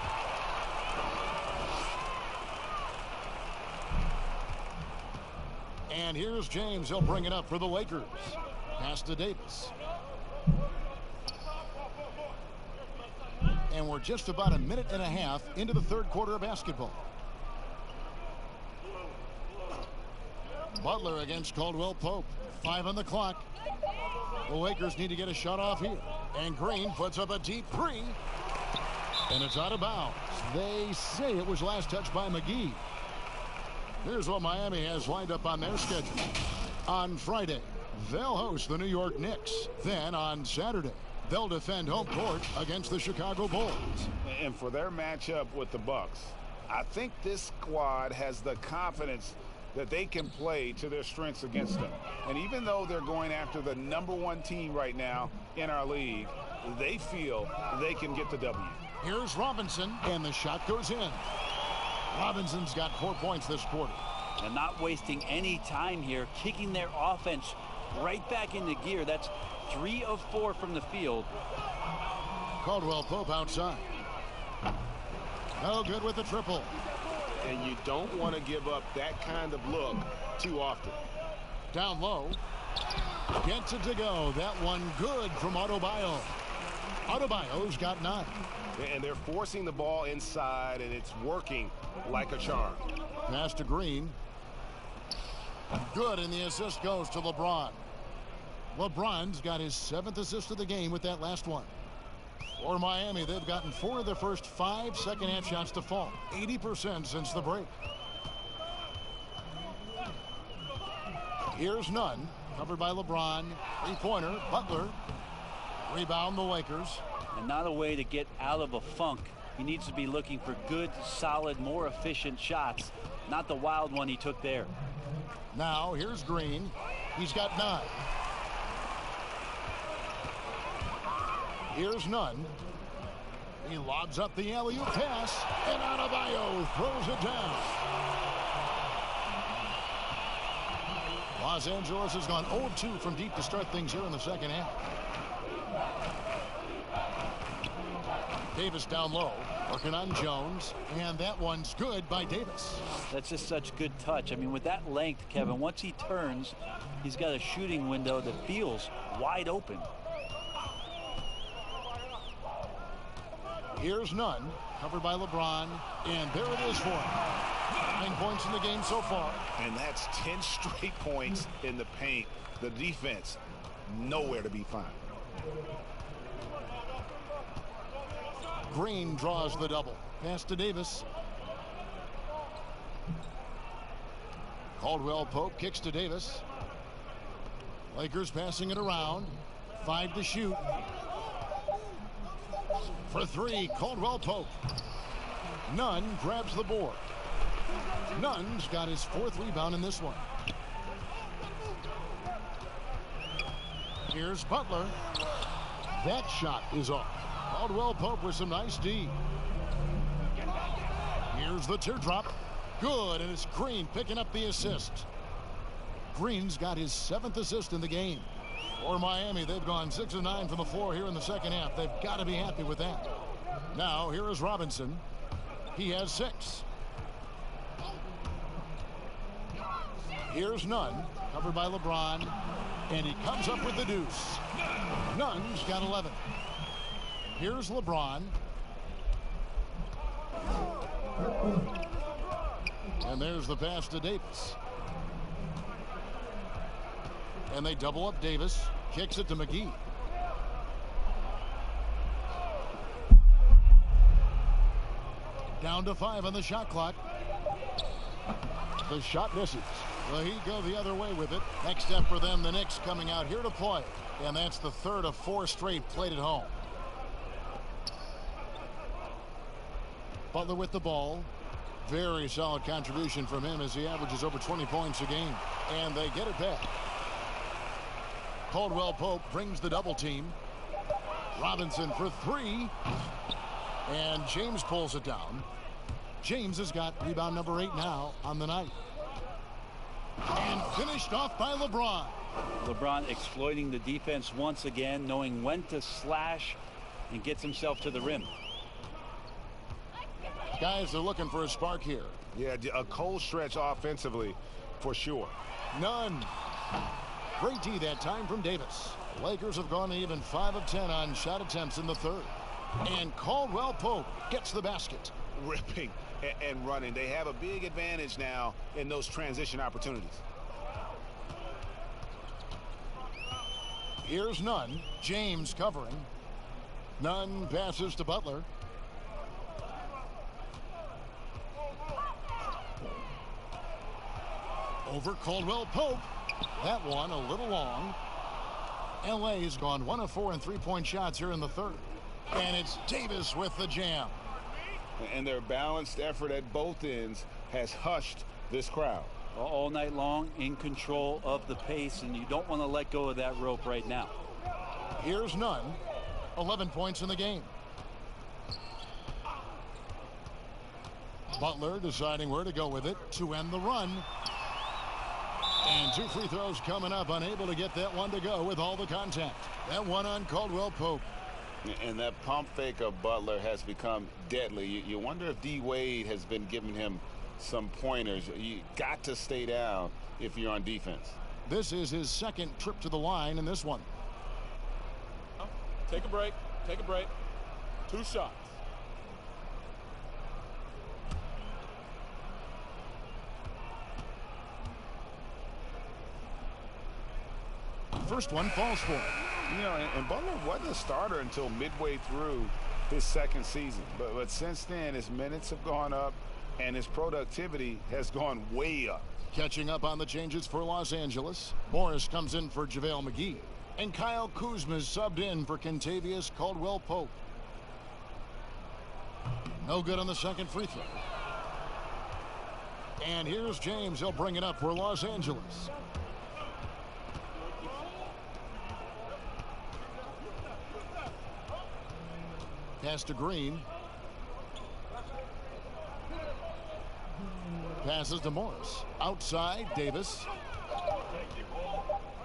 And here's James. He'll bring it up for the Lakers. Pass to Davis. And we're just about a minute and a half into the third quarter of basketball. Butler against Caldwell Pope. 5 on the clock. The Lakers need to get a shot off here. And Green puts up a deep 3. And it's out of bounds. They say it was last touched by McGee. Here's what Miami has lined up on their schedule. On Friday, they'll host the New York Knicks. Then on Saturday, they'll defend home court against the Chicago Bulls. And for their matchup with the Bucks, I think this squad has the confidence that they can play to their strengths against them. And even though they're going after the #1 team right now in our league, they feel they can get the W. Here's Robinson, and the shot goes in. Robinson's got 4 points this quarter. And not wasting any time here, kicking their offense right back into gear. That's 3 of 4 from the field. Caldwell Pope outside. No good with the triple. And you don't want to give up that kind of look too often. Down low. Gets it to go. That one good from Adebayo. Adebayo's got 9. And they're forcing the ball inside, and it's working like a charm. Pass to Green. Good, and the assist goes to LeBron. LeBron's got his 7th assist of the game with that last one. For Miami, they've gotten 4 of their first 5 second-half shots to fall. 80% since the break. Here's Nunn. Covered by LeBron. 3-pointer. Butler. Rebound the Lakers. And not a way to get out of a funk He needs to be looking for good, solid, more efficient shots, not the wild one he took there. Now here's Green. He's got 9. Here's Nunn. He lobs up the alley-oop pass, and Adebayo throws it down. Los Angeles has gone 0-2 from deep to start things here in the second half. Davis down low, working on Jones, and that one's good by Davis. That's just such good touch. I mean, with that length, Kevin, once he turns, he's got a shooting window that feels wide open. Here's Nunn, covered by LeBron, and there it is for him. 9 points in the game so far. And that's 10 straight points in the paint. The defense, nowhere to be found. Green draws the double. Pass to Davis. Caldwell Pope kicks to Davis. Lakers passing it around. 5 to shoot. For 3, Caldwell Pope. Nunn grabs the board. Nunn's got his 4th rebound in this one. Here's Butler. That shot is off. Caldwell Pope with some nice D. Here's the teardrop. Good, and it's Green picking up the assist. Green's got his 7th assist in the game. For Miami, they've gone 6 of 9 from the floor here in the second half. They've got to be happy with that. Now, here is Robinson. He has 6. Here's Nunn, covered by LeBron, and he comes up with the deuce. Nunn's got 11. Here's LeBron. And there's the pass to Davis. And they double up Davis. Kicks it to McGee. Down to 5 on the shot clock. The shot misses. Well, he go the other way with it. Next step for them, the Knicks coming out here to play. And that's the 3rd of 4 straight played at home. Butler with the ball. Very solid contribution from him as he averages over 20 points a game. And they get it back. Caldwell Pope brings the double team. Robinson for 3. And James pulls it down. James has got rebound number 8 now on the night. And finished off by LeBron. LeBron exploiting the defense once again, knowing when to slash and gets himself to the rim. Guys are looking for a spark here. Yeah, a cold stretch offensively for sure. None. Great D that time from Davis. Lakers have gone even 5 of 10 on shot attempts in the 3rd. And Caldwell Pope gets the basket. Ripping and running. They have a big advantage now in those transition opportunities. Here's Nunn. James covering. Nunn passes to Butler. Over Caldwell Pope. That one a little long. LA has gone 1 of 4 in 3-point shots here in the 3rd. And it's Davis with the jam. And their balanced effort at both ends has hushed this crowd. All night long, in control of the pace, and you don't want to let go of that rope right now. Here's Nunn. 11 points in the game. Butler deciding where to go with it to end the run. And 2 free throws coming up, unable to get that one to go with all the contact. That one on Caldwell Pope. And that pump fake of Butler has become deadly. You wonder if D. Wade has been giving him some pointers. You got to stay down if you're on defense. This is his 2nd trip to the line in this one. Take a break. Take a break. 2 shots. First one falls for him. You know, and Butler wasn't a starter until midway through his 2nd season. But since then, his minutes have gone up, and his productivity has gone way up. Catching up on the changes for Los Angeles. Morris comes in for JaVale McGee. And Kyle Kuzma's subbed in for Kentavious Caldwell Pope. No good on the second free throw. And here's James. He'll bring it up for Los Angeles. Pass to Green. Passes to Morris. Outside, Davis.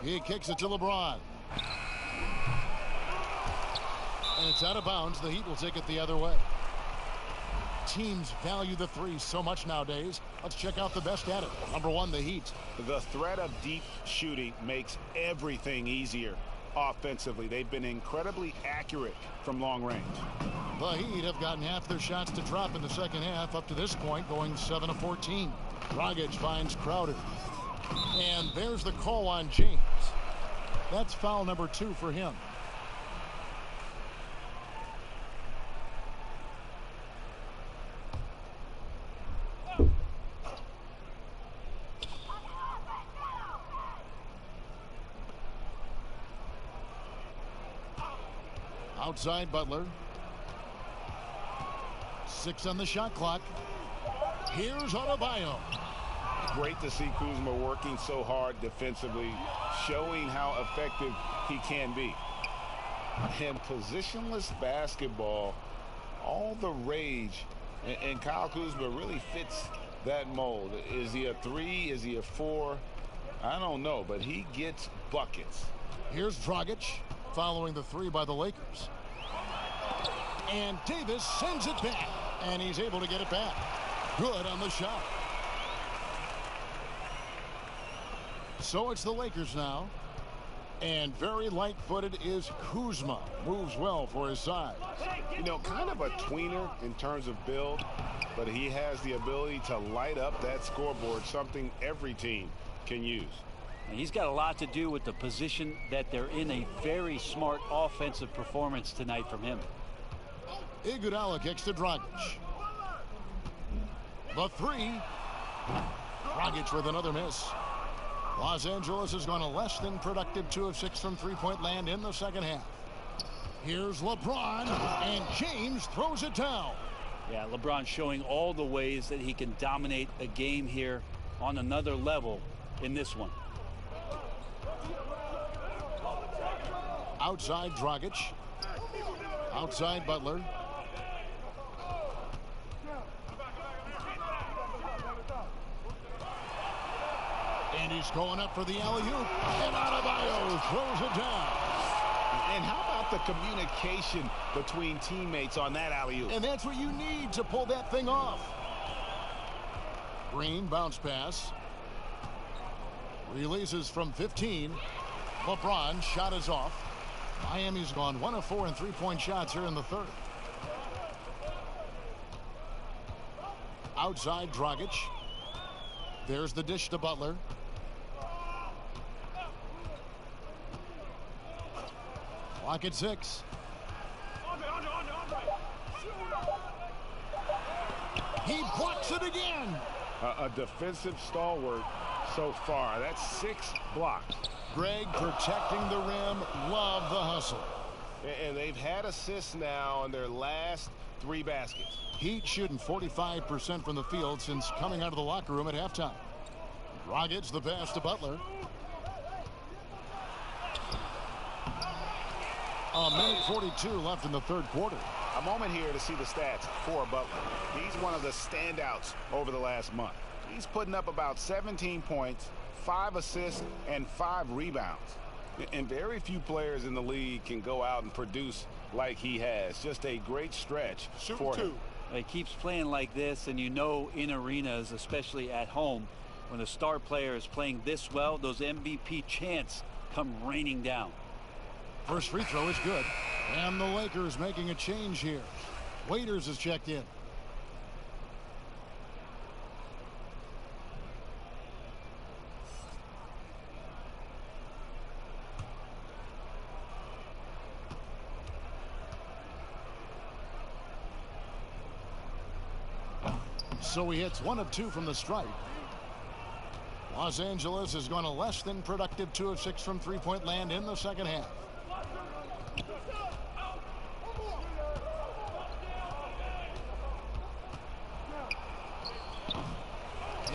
He kicks it to LeBron. And it's out of bounds. The Heat will take it the other way. Teams value the three so much nowadays. Let's check out the best at it. Number one, the Heat. The threat of deep shooting makes everything easier offensively. They've been incredibly accurate from long range. The Heat have gotten half their shots to drop in the second half up to this point, going 7 of 14. Dragic finds Crowder. And there's the call on James. That's foul number 2 for him. Outside Butler. 6 on the shot clock. Here's Adebayo. Great to see Kuzma working so hard defensively, showing how effective he can be. And positionless basketball, all the rage, and Kyle Kuzma really fits that mold. Is he a 3? Is he a 4? I don't know, but he gets buckets. Here's Dragic following the 3 by the Lakers. And Davis sends it back, and he's able to get it back. Good on the shot. So it's the Lakers now. And very light-footed is Kuzma. Moves well for his size. You know, kind of a tweener in terms of build, but he has the ability to light up that scoreboard, something every team can use. And he's got a lot to do with the position that they're in. A very smart offensive performance tonight from him. Iguodala kicks to Dragic. The 3. Dragic with another miss. Los Angeles has gone a less than productive 2 of 6 from three-point land in the second half. Here's LeBron, and James throws it down. Yeah, LeBron showing all the ways that he can dominate a game here on another level in this one. Outside Dragic. Outside Butler. And he's going up for the alley-oop. And Adebayo throws it down. And how about the communication between teammates on that alley-oop? And that's what you need to pull that thing off. Green bounce pass. Releases from 15. LeBron shot is off. Miami's gone 1 of 4 in three-point shots here in the third. Outside Dragic. There's the dish to Butler. Clock at 6. He blocks it again. A defensive stalwart so far. That's 6 blocks. Greg protecting the rim. Love the hustle. And they've had assists now on their last 3 baskets. Heat shooting 45% from the field since coming out of the locker room at halftime. Dragic the pass to Butler. A minute 42 left in the third quarter. A moment here to see the stats for Butler. He's one of the standouts over the last month. He's putting up about 17 points, 5 assists, and 5 rebounds. And very few players in the league can go out and produce like he has. Just a great stretch for him. He keeps playing like this, and you know in arenas, especially at home, when a star player is playing this well, those MVP chants come raining down. First free throw is good. And the Lakers making a change here. Waiters is checked in. So he hits 1 of 2 from the stripe. Los Angeles has gone a less than productive 2 of 6 from three-point land in the second half.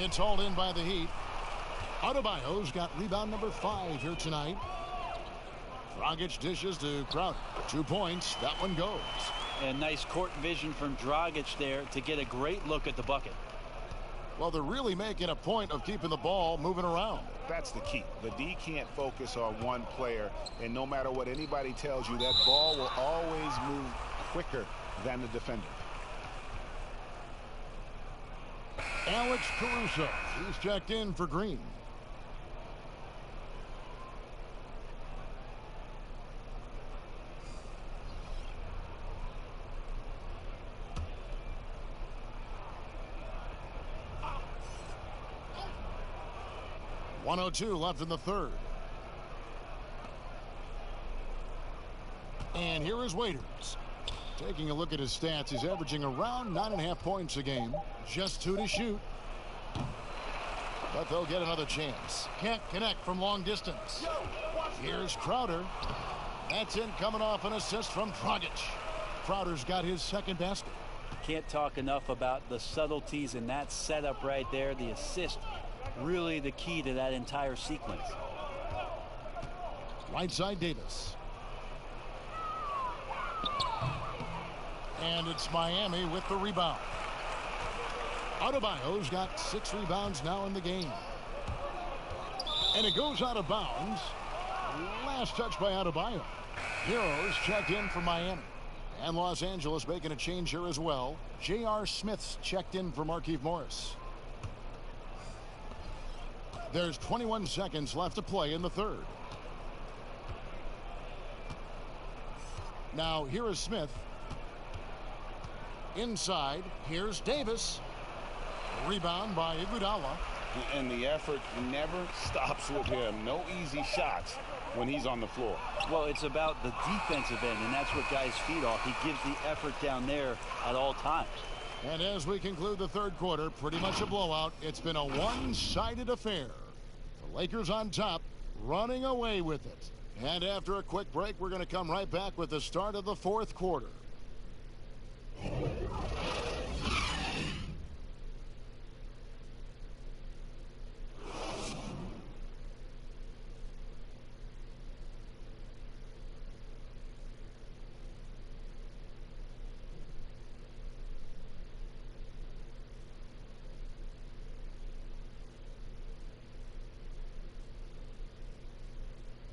It's hauled in by the Heat. Adebayo's got rebound number 5 here tonight. Dragic dishes to Crowder. 2 points. That one goes. And nice court vision from Dragic there to get a great look at the bucket. Well, they're really making a point of keeping the ball moving around. That's the key. The D can't focus on one player, and no matter what anybody tells you, that ball will always move quicker than the defender. Alex Caruso. He's checked in for Green. .102 left in the third. And here is Waiters. Taking a look at his stats, he's averaging around 9.5 points a game. Just 2 to shoot. But they'll get another chance. Can't connect from long distance. Here's Crowder. That's in, coming off an assist from Dragic. Crowder's got his second basket. Can't talk enough about the subtleties in that setup right there. The assist, really the key to that entire sequence. Right side Davis. And it's Miami with the rebound. Adebayo's got 6 rebounds now in the game. And it goes out of bounds. Last touch by Adebayo. Heroes checked in for Miami. And Los Angeles making a change here as well. J.R. Smith's checked in for Markieff Morris. There's 21 seconds left to play in the third. Now here is Smith. Inside, here's Davis. Rebound by Iguodala. And the effort never stops with him. No easy shots when he's on the floor. Well, it's about the defensive end, and that's what guys feed off. He gives the effort down there at all times. And as we conclude the third quarter, pretty much a blowout. It's been a one-sided affair. The Lakers on top, running away with it. And after a quick break, we're going to come right back with the start of the fourth quarter.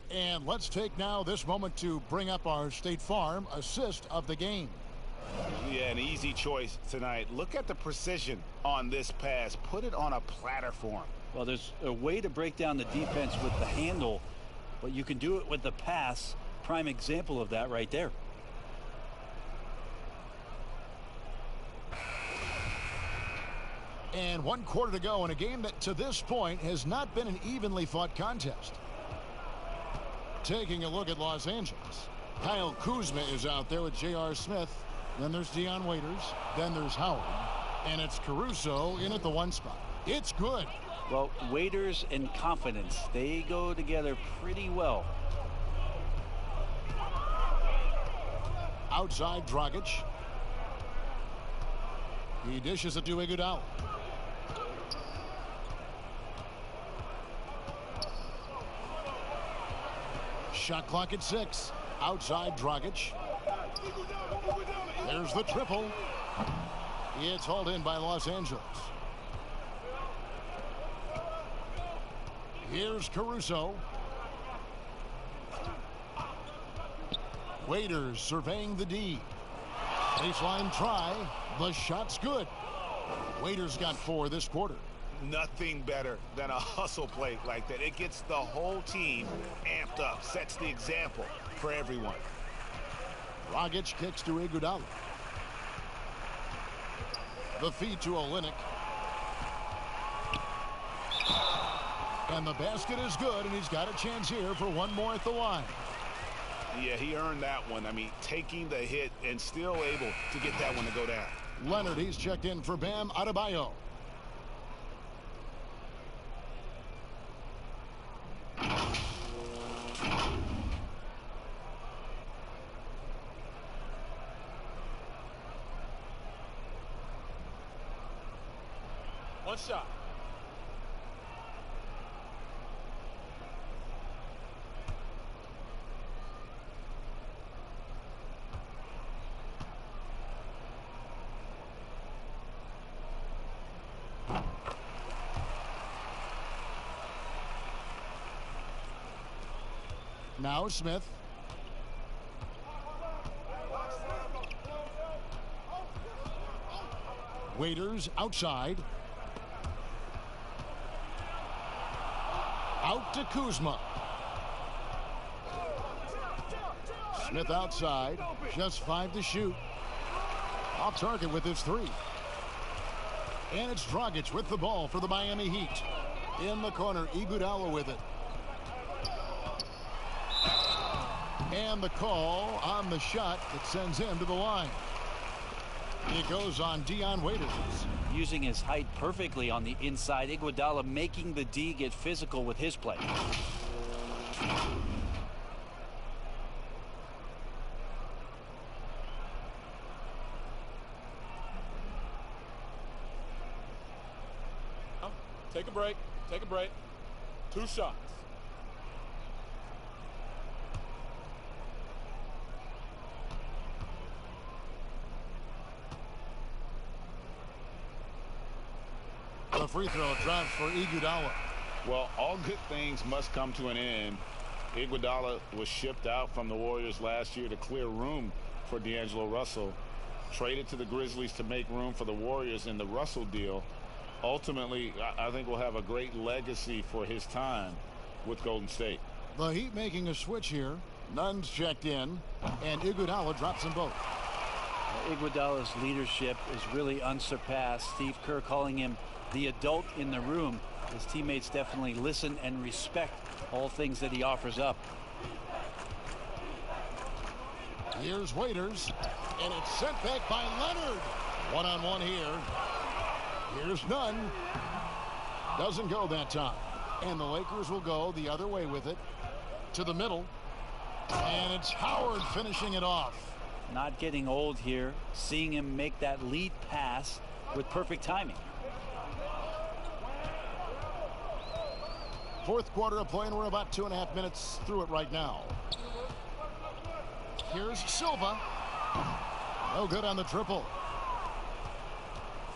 And let's take now this moment to bring up our State Farm assist of the game. Yeah, an easy choice tonight. Look at the precision on this pass. Put it on a platter for him. Well, there's a way to break down the defense with the handle, but you can do it with the pass. Prime example of that right there. And 1 quarter to go in a game that to this point has not been an evenly fought contest. Taking a look at Los Angeles. Kyle Kuzma is out there with J.R. Smith. Then there's Dion Waiters. Then there's Howard. And it's Caruso in at the 1 spot. It's good. Well, Waiters and confidence, they go together pretty well. Outside Dragic. He dishes it to Iguodala. Shot clock at 6. Outside Dragic. There's the triple. It's hauled in by Los Angeles. Here's Caruso. Waiters surveying the D. Baseline try. The shot's good. Waiters got 4 this quarter. Nothing better than a hustle play like that. It gets the whole team amped up, sets the example for everyone. Dragic kicks to Iguodala. The feed to Olynyk. And the basket is good, and he's got a chance here for 1 more at the line. Yeah, he earned that one. I mean, taking the hit and still able to get that one to go down. Leonard, he's checked in for Bam Adebayo. One shot. Now Smith. Waiters outside. Out to Kuzma. Smith outside. Just 5 to shoot. Off target with his 3. And it's Dragic with the ball for the Miami Heat. In the corner, Iguodala with it. And the call on the shot that sends him to the line. It goes on Dion Waiters. Using his height perfectly on the inside. Iguodala making the D get physical with his play. Take a break. Take a break. 2 shots. The free throw drops for Iguodala. Well, all good things must come to an end. Iguodala was shipped out from the Warriors last year to clear room for D'Angelo Russell. Traded to the Grizzlies to make room for the Warriors in the Russell deal. Ultimately, I think we'll have a great legacy for his time with Golden State. The Heat making a switch here. Nunn's checked in, and Iguodala drops them both. Iguodala's leadership is really unsurpassed. Steve Kerr calling him the adult in the room. His teammates definitely listen and respect all things that he offers up. Here's Waiters, and it's sent back by Leonard. One-on-one here. Here's Nunn. Doesn't go that time. And the Lakers will go the other way with it. To the middle. And it's Howard finishing it off. Not getting old here. Seeing him make that lead pass with perfect timing. Fourth quarter of play, and we're about 2.5 minutes through it right now. Here's Silva. No good on the triple.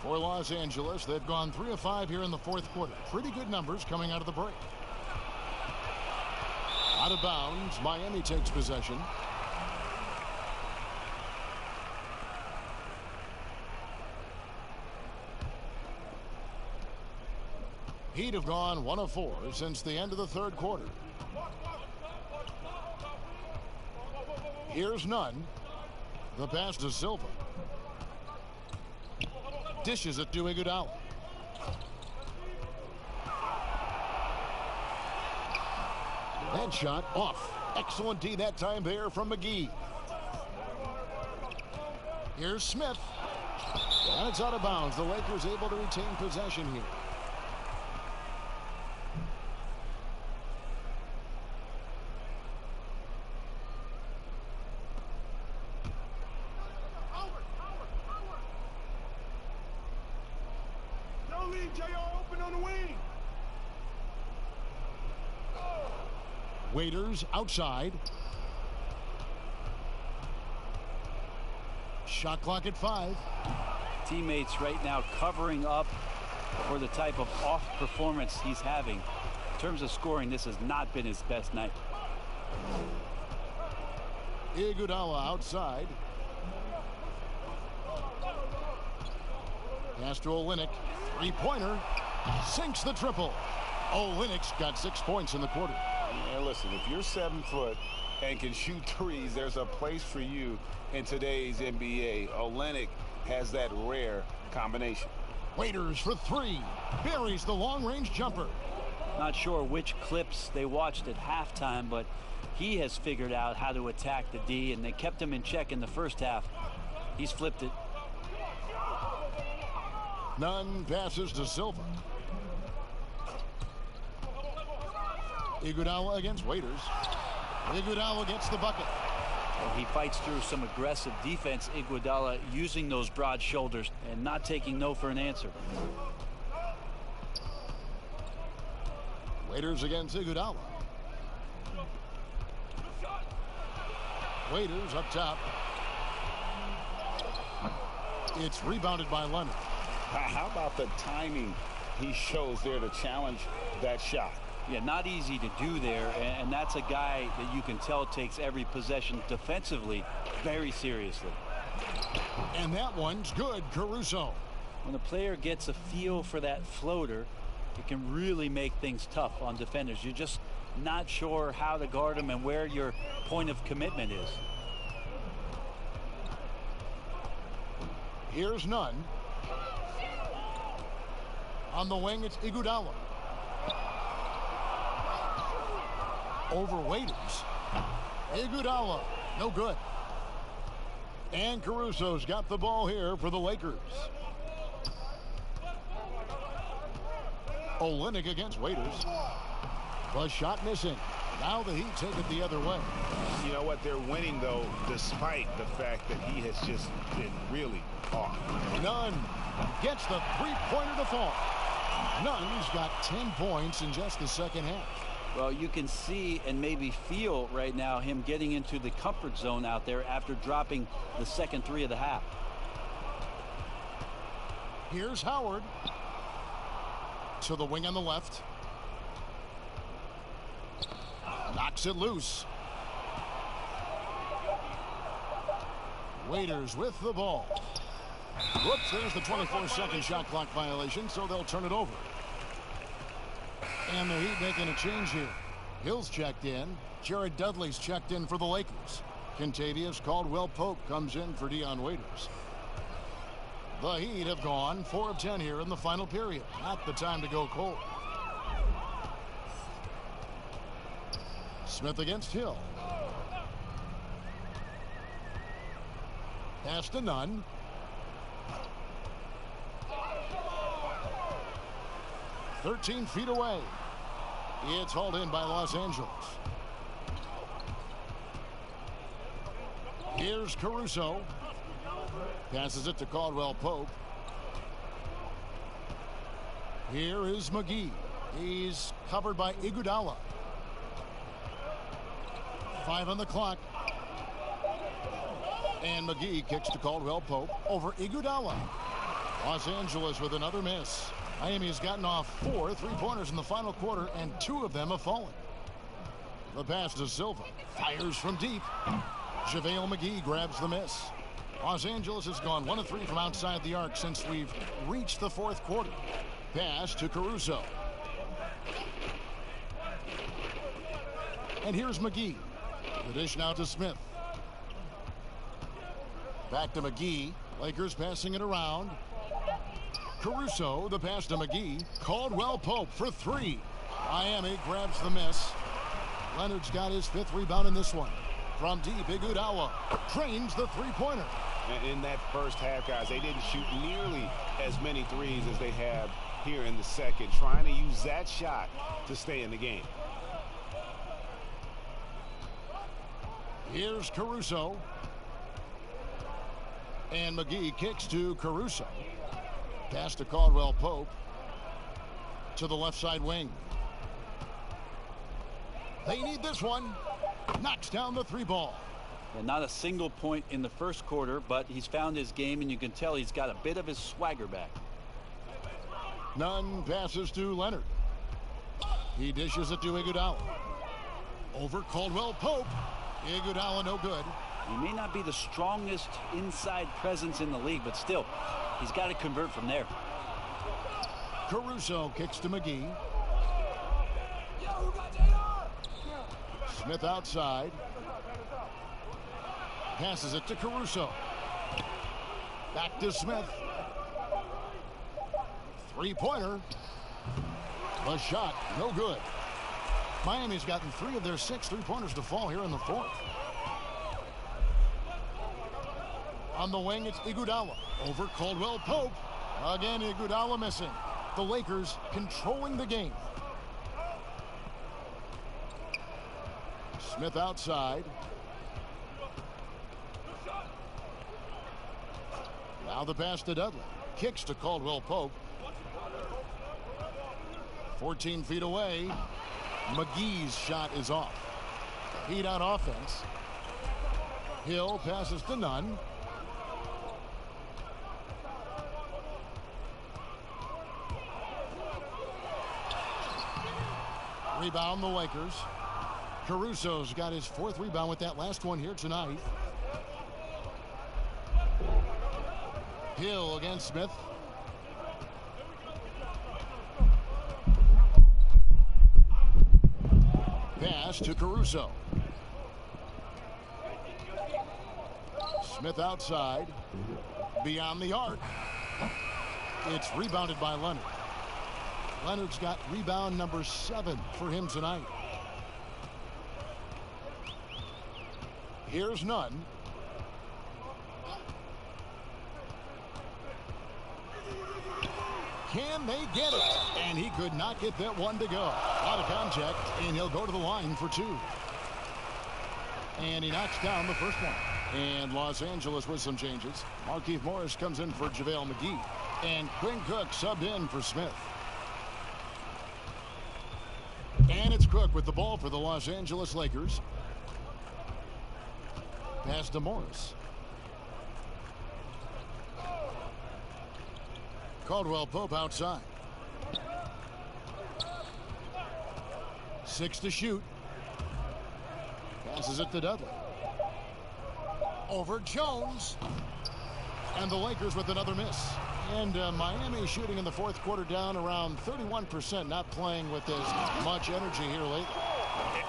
For Los Angeles, they've gone 3 of 5 here in the fourth quarter. Pretty good numbers coming out of the break. Out of bounds, Miami takes possession. Heat have gone 1 of 4 since the end of the third quarter. Here's Nunn. The pass to Silva. Dishes it to Iguodala. That shot off. Excellent D that time there from McGee. Here's Smith. And it's out of bounds. The Lakers able to retain possession here. Waiters outside. Shot clock at 5. Teammates right now covering up for the type of off performance he's having. In terms of scoring, this has not been his best night. Iguodala outside. Pass to Olynyk. Three-pointer. Sinks the triple. Olynyk's got 6 points in the quarter. And listen, if you're 7 foot and can shoot threes, there's a place for you in today's NBA. Olynyk has that rare combination. Waiters for 3. Buries the long-range jumper. Not sure which clips they watched at halftime, but he has figured out how to attack the D, and they kept him in check in the first half. He's flipped it. Nunn passes to Silva. Iguodala against Waiters. Iguodala gets the bucket. Well, he fights through some aggressive defense. Iguodala using those broad shoulders and not taking no for an answer. Waiters against Iguodala. Waiters up top. It's rebounded by Leonard. How about the timing he shows there to challenge that shot? Yeah, not easy to do there, and that's a guy that you can tell takes every possession defensively very seriously. And that one's good. Caruso. When a player gets a feel for that floater, it can really make things tough on defenders. You're just not sure how to guard them and where your point of commitment is. Here's none. On the wing, it's Iguodala. Over Waiters. Iguodala, no good. And Caruso's got the ball here for the Lakers. Olynyk against Waiters. The shot missing. Now the Heat take it the other way. You know what? They're winning, though, despite the fact that he has just been really off. Nunn gets the three-pointer to fall. Nunn's got 10 points in just the second half. Well, you can see and maybe feel right now him getting into the comfort zone out there after dropping the second three of the half. Here's Howard. To the wing on the left. Knocks it loose. Waiters with the ball. Whoops, there's the 24-second shot clock violation, so they'll turn it over. And the Heat making a change here. Hill's checked in. Jared Dudley's checked in for the Lakers. Kentavious Caldwell-Pope comes in for Dion Waiters. The Heat have gone 4 of 10 here in the final period. Not the time to go cold. Smith against Hill. Pass to Nunn. "13 feet away. It's hauled in by Los Angeles. Here's Caruso. Passes it to Caldwell-Pope. Here is McGee. He's covered by Iguodala. 5 on the clock. And McGee kicks to Caldwell-Pope over Iguodala. Los Angeles with another miss. Miami has gotten off 4 3-pointers in the final quarter, and 2 of them have fallen. The pass to Silva. Fires from deep. JaVale McGee grabs the miss. Los Angeles has gone 1 of 3 from outside the arc since we've reached the 4th quarter. Pass to Caruso. And here's McGee. The dish now to Smith. Back to McGee. Lakers passing it around. Caruso, the pass to McGee. Caldwell-Pope for 3. Miami grabs the miss. Leonard's got his 5th rebound in this one. From deep, Iguodala drains the three-pointer. In that first half, guys, they didn't shoot nearly as many threes as they have here in the second, trying to use that shot to stay in the game. Here's Caruso. And McGee kicks to Caruso. Pass to Caldwell-Pope. To the left side wing. They need this one. Knocks down the 3 ball. And not a single point in the first quarter, but he's found his game, and you can tell he's got a bit of his swagger back. Nunn passes to Leonard. He dishes it to Iguodala. Over Caldwell-Pope. Iguodala no good. He may not be the strongest inside presence in the league, but still, he's got to convert from there. Caruso kicks to McGee. Smith outside. Passes it to Caruso. Back to Smith. 3-pointer. A shot, no good. Miami's gotten 3 of their 6 3-pointers to fall here in the 4th. On the wing, it's Iguodala. Over Caldwell-Pope. Again, Iguodala missing. The Lakers controlling the game. Smith outside. Now the pass to Dudley. Kicks to Caldwell-Pope. 14 feet away. McGee's shot is off. Heat on offense. Hill passes to Nunn. Rebound the Lakers. Caruso's got his 4th rebound with that last one here tonight. Hill against Smith. Pass to Caruso. Smith outside. Beyond the arc. It's rebounded by Leonard. Leonard's got rebound number 7 for him tonight. Here's Nunn. Can they get it? And he could not get that one to go. Out of contact, and he'll go to the line for 2. And he knocks down the first one. And Los Angeles with some changes. Markieff Morris comes in for JaVale McGee. And Quinn Cook subbed in for Smith. And it's Cook with the ball for the Los Angeles Lakers. Pass to Morris. Caldwell Pope outside. 6 to shoot. Passes it to Dudley. Over Jones. And the Lakers with another miss. And Miami shooting in the 4th quarter down around 31%, not playing with as much energy here lately.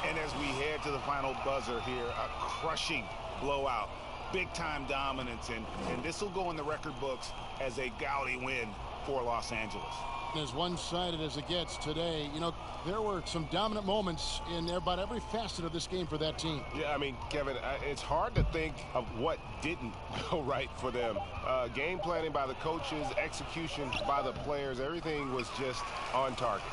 And as we head to the final buzzer here, a crushing blowout, big-time dominance, and this will go in the record books as a gaudy win for Los Angeles. As one-sided as it gets today, you know, there were some dominant moments in about every facet of this game for that team. Yeah, I mean, Kevin, it's hard to think of what didn't go right for them. Game planning by the coaches, execution by the players, everything was just on target.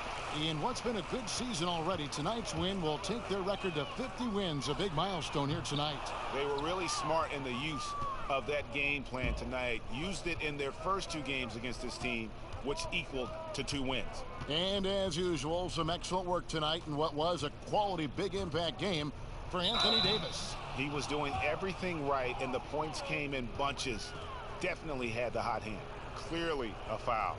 In what's been a good season already, tonight's win will take their record to 50 wins, a big milestone here tonight. They were really smart in the use of that game plan tonight. Used it in their first 2 games against this team, which equaled to 2 wins. And as usual, some excellent work tonight in what was a quality big impact game for Anthony Davis. He was doing everything right, and the points came in bunches. Definitely had the hot hand. Clearly a foul.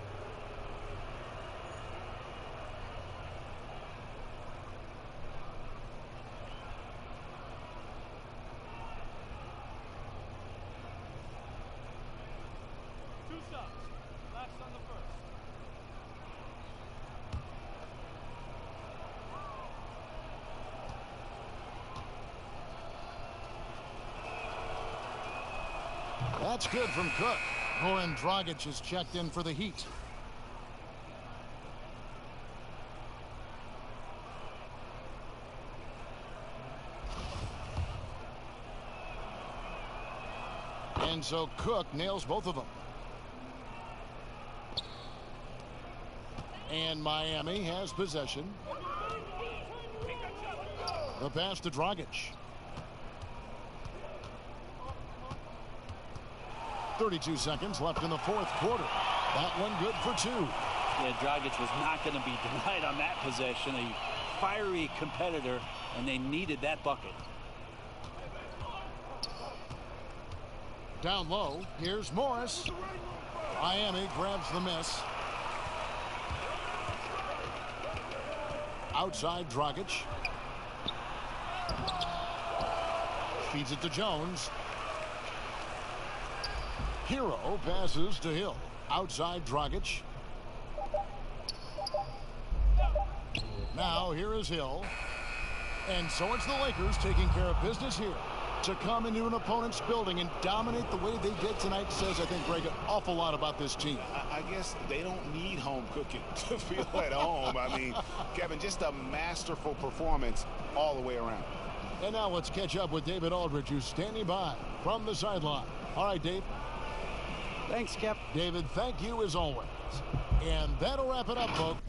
That's good from Cook. Goran Dragic is checked in for the Heat. And so Cook nails both of them. And Miami has possession. The pass to Dragic. 32 seconds left in the 4th quarter. That one good for 2. Yeah, Dragic was not going to be denied on that possession. A fiery competitor, and they needed that bucket. Down low, here's Morris. Miami grabs the miss. Outside Dragic. Feeds it to Jones. Hero passes to Hill. Outside Dragic. Now here is Hill. And so it's the Lakers taking care of business here. To come into an opponent's building and dominate the way they did tonight says, I think, Greg, an awful lot about this team. I guess they don't need home cooking to feel at home. I mean, Kevin, just a masterful performance all the way around. And now let's catch up with David Aldridge, who's standing by from the sideline. All right, Dave. Thanks, Kep. David, thank you as always. And that'll wrap it up, folks.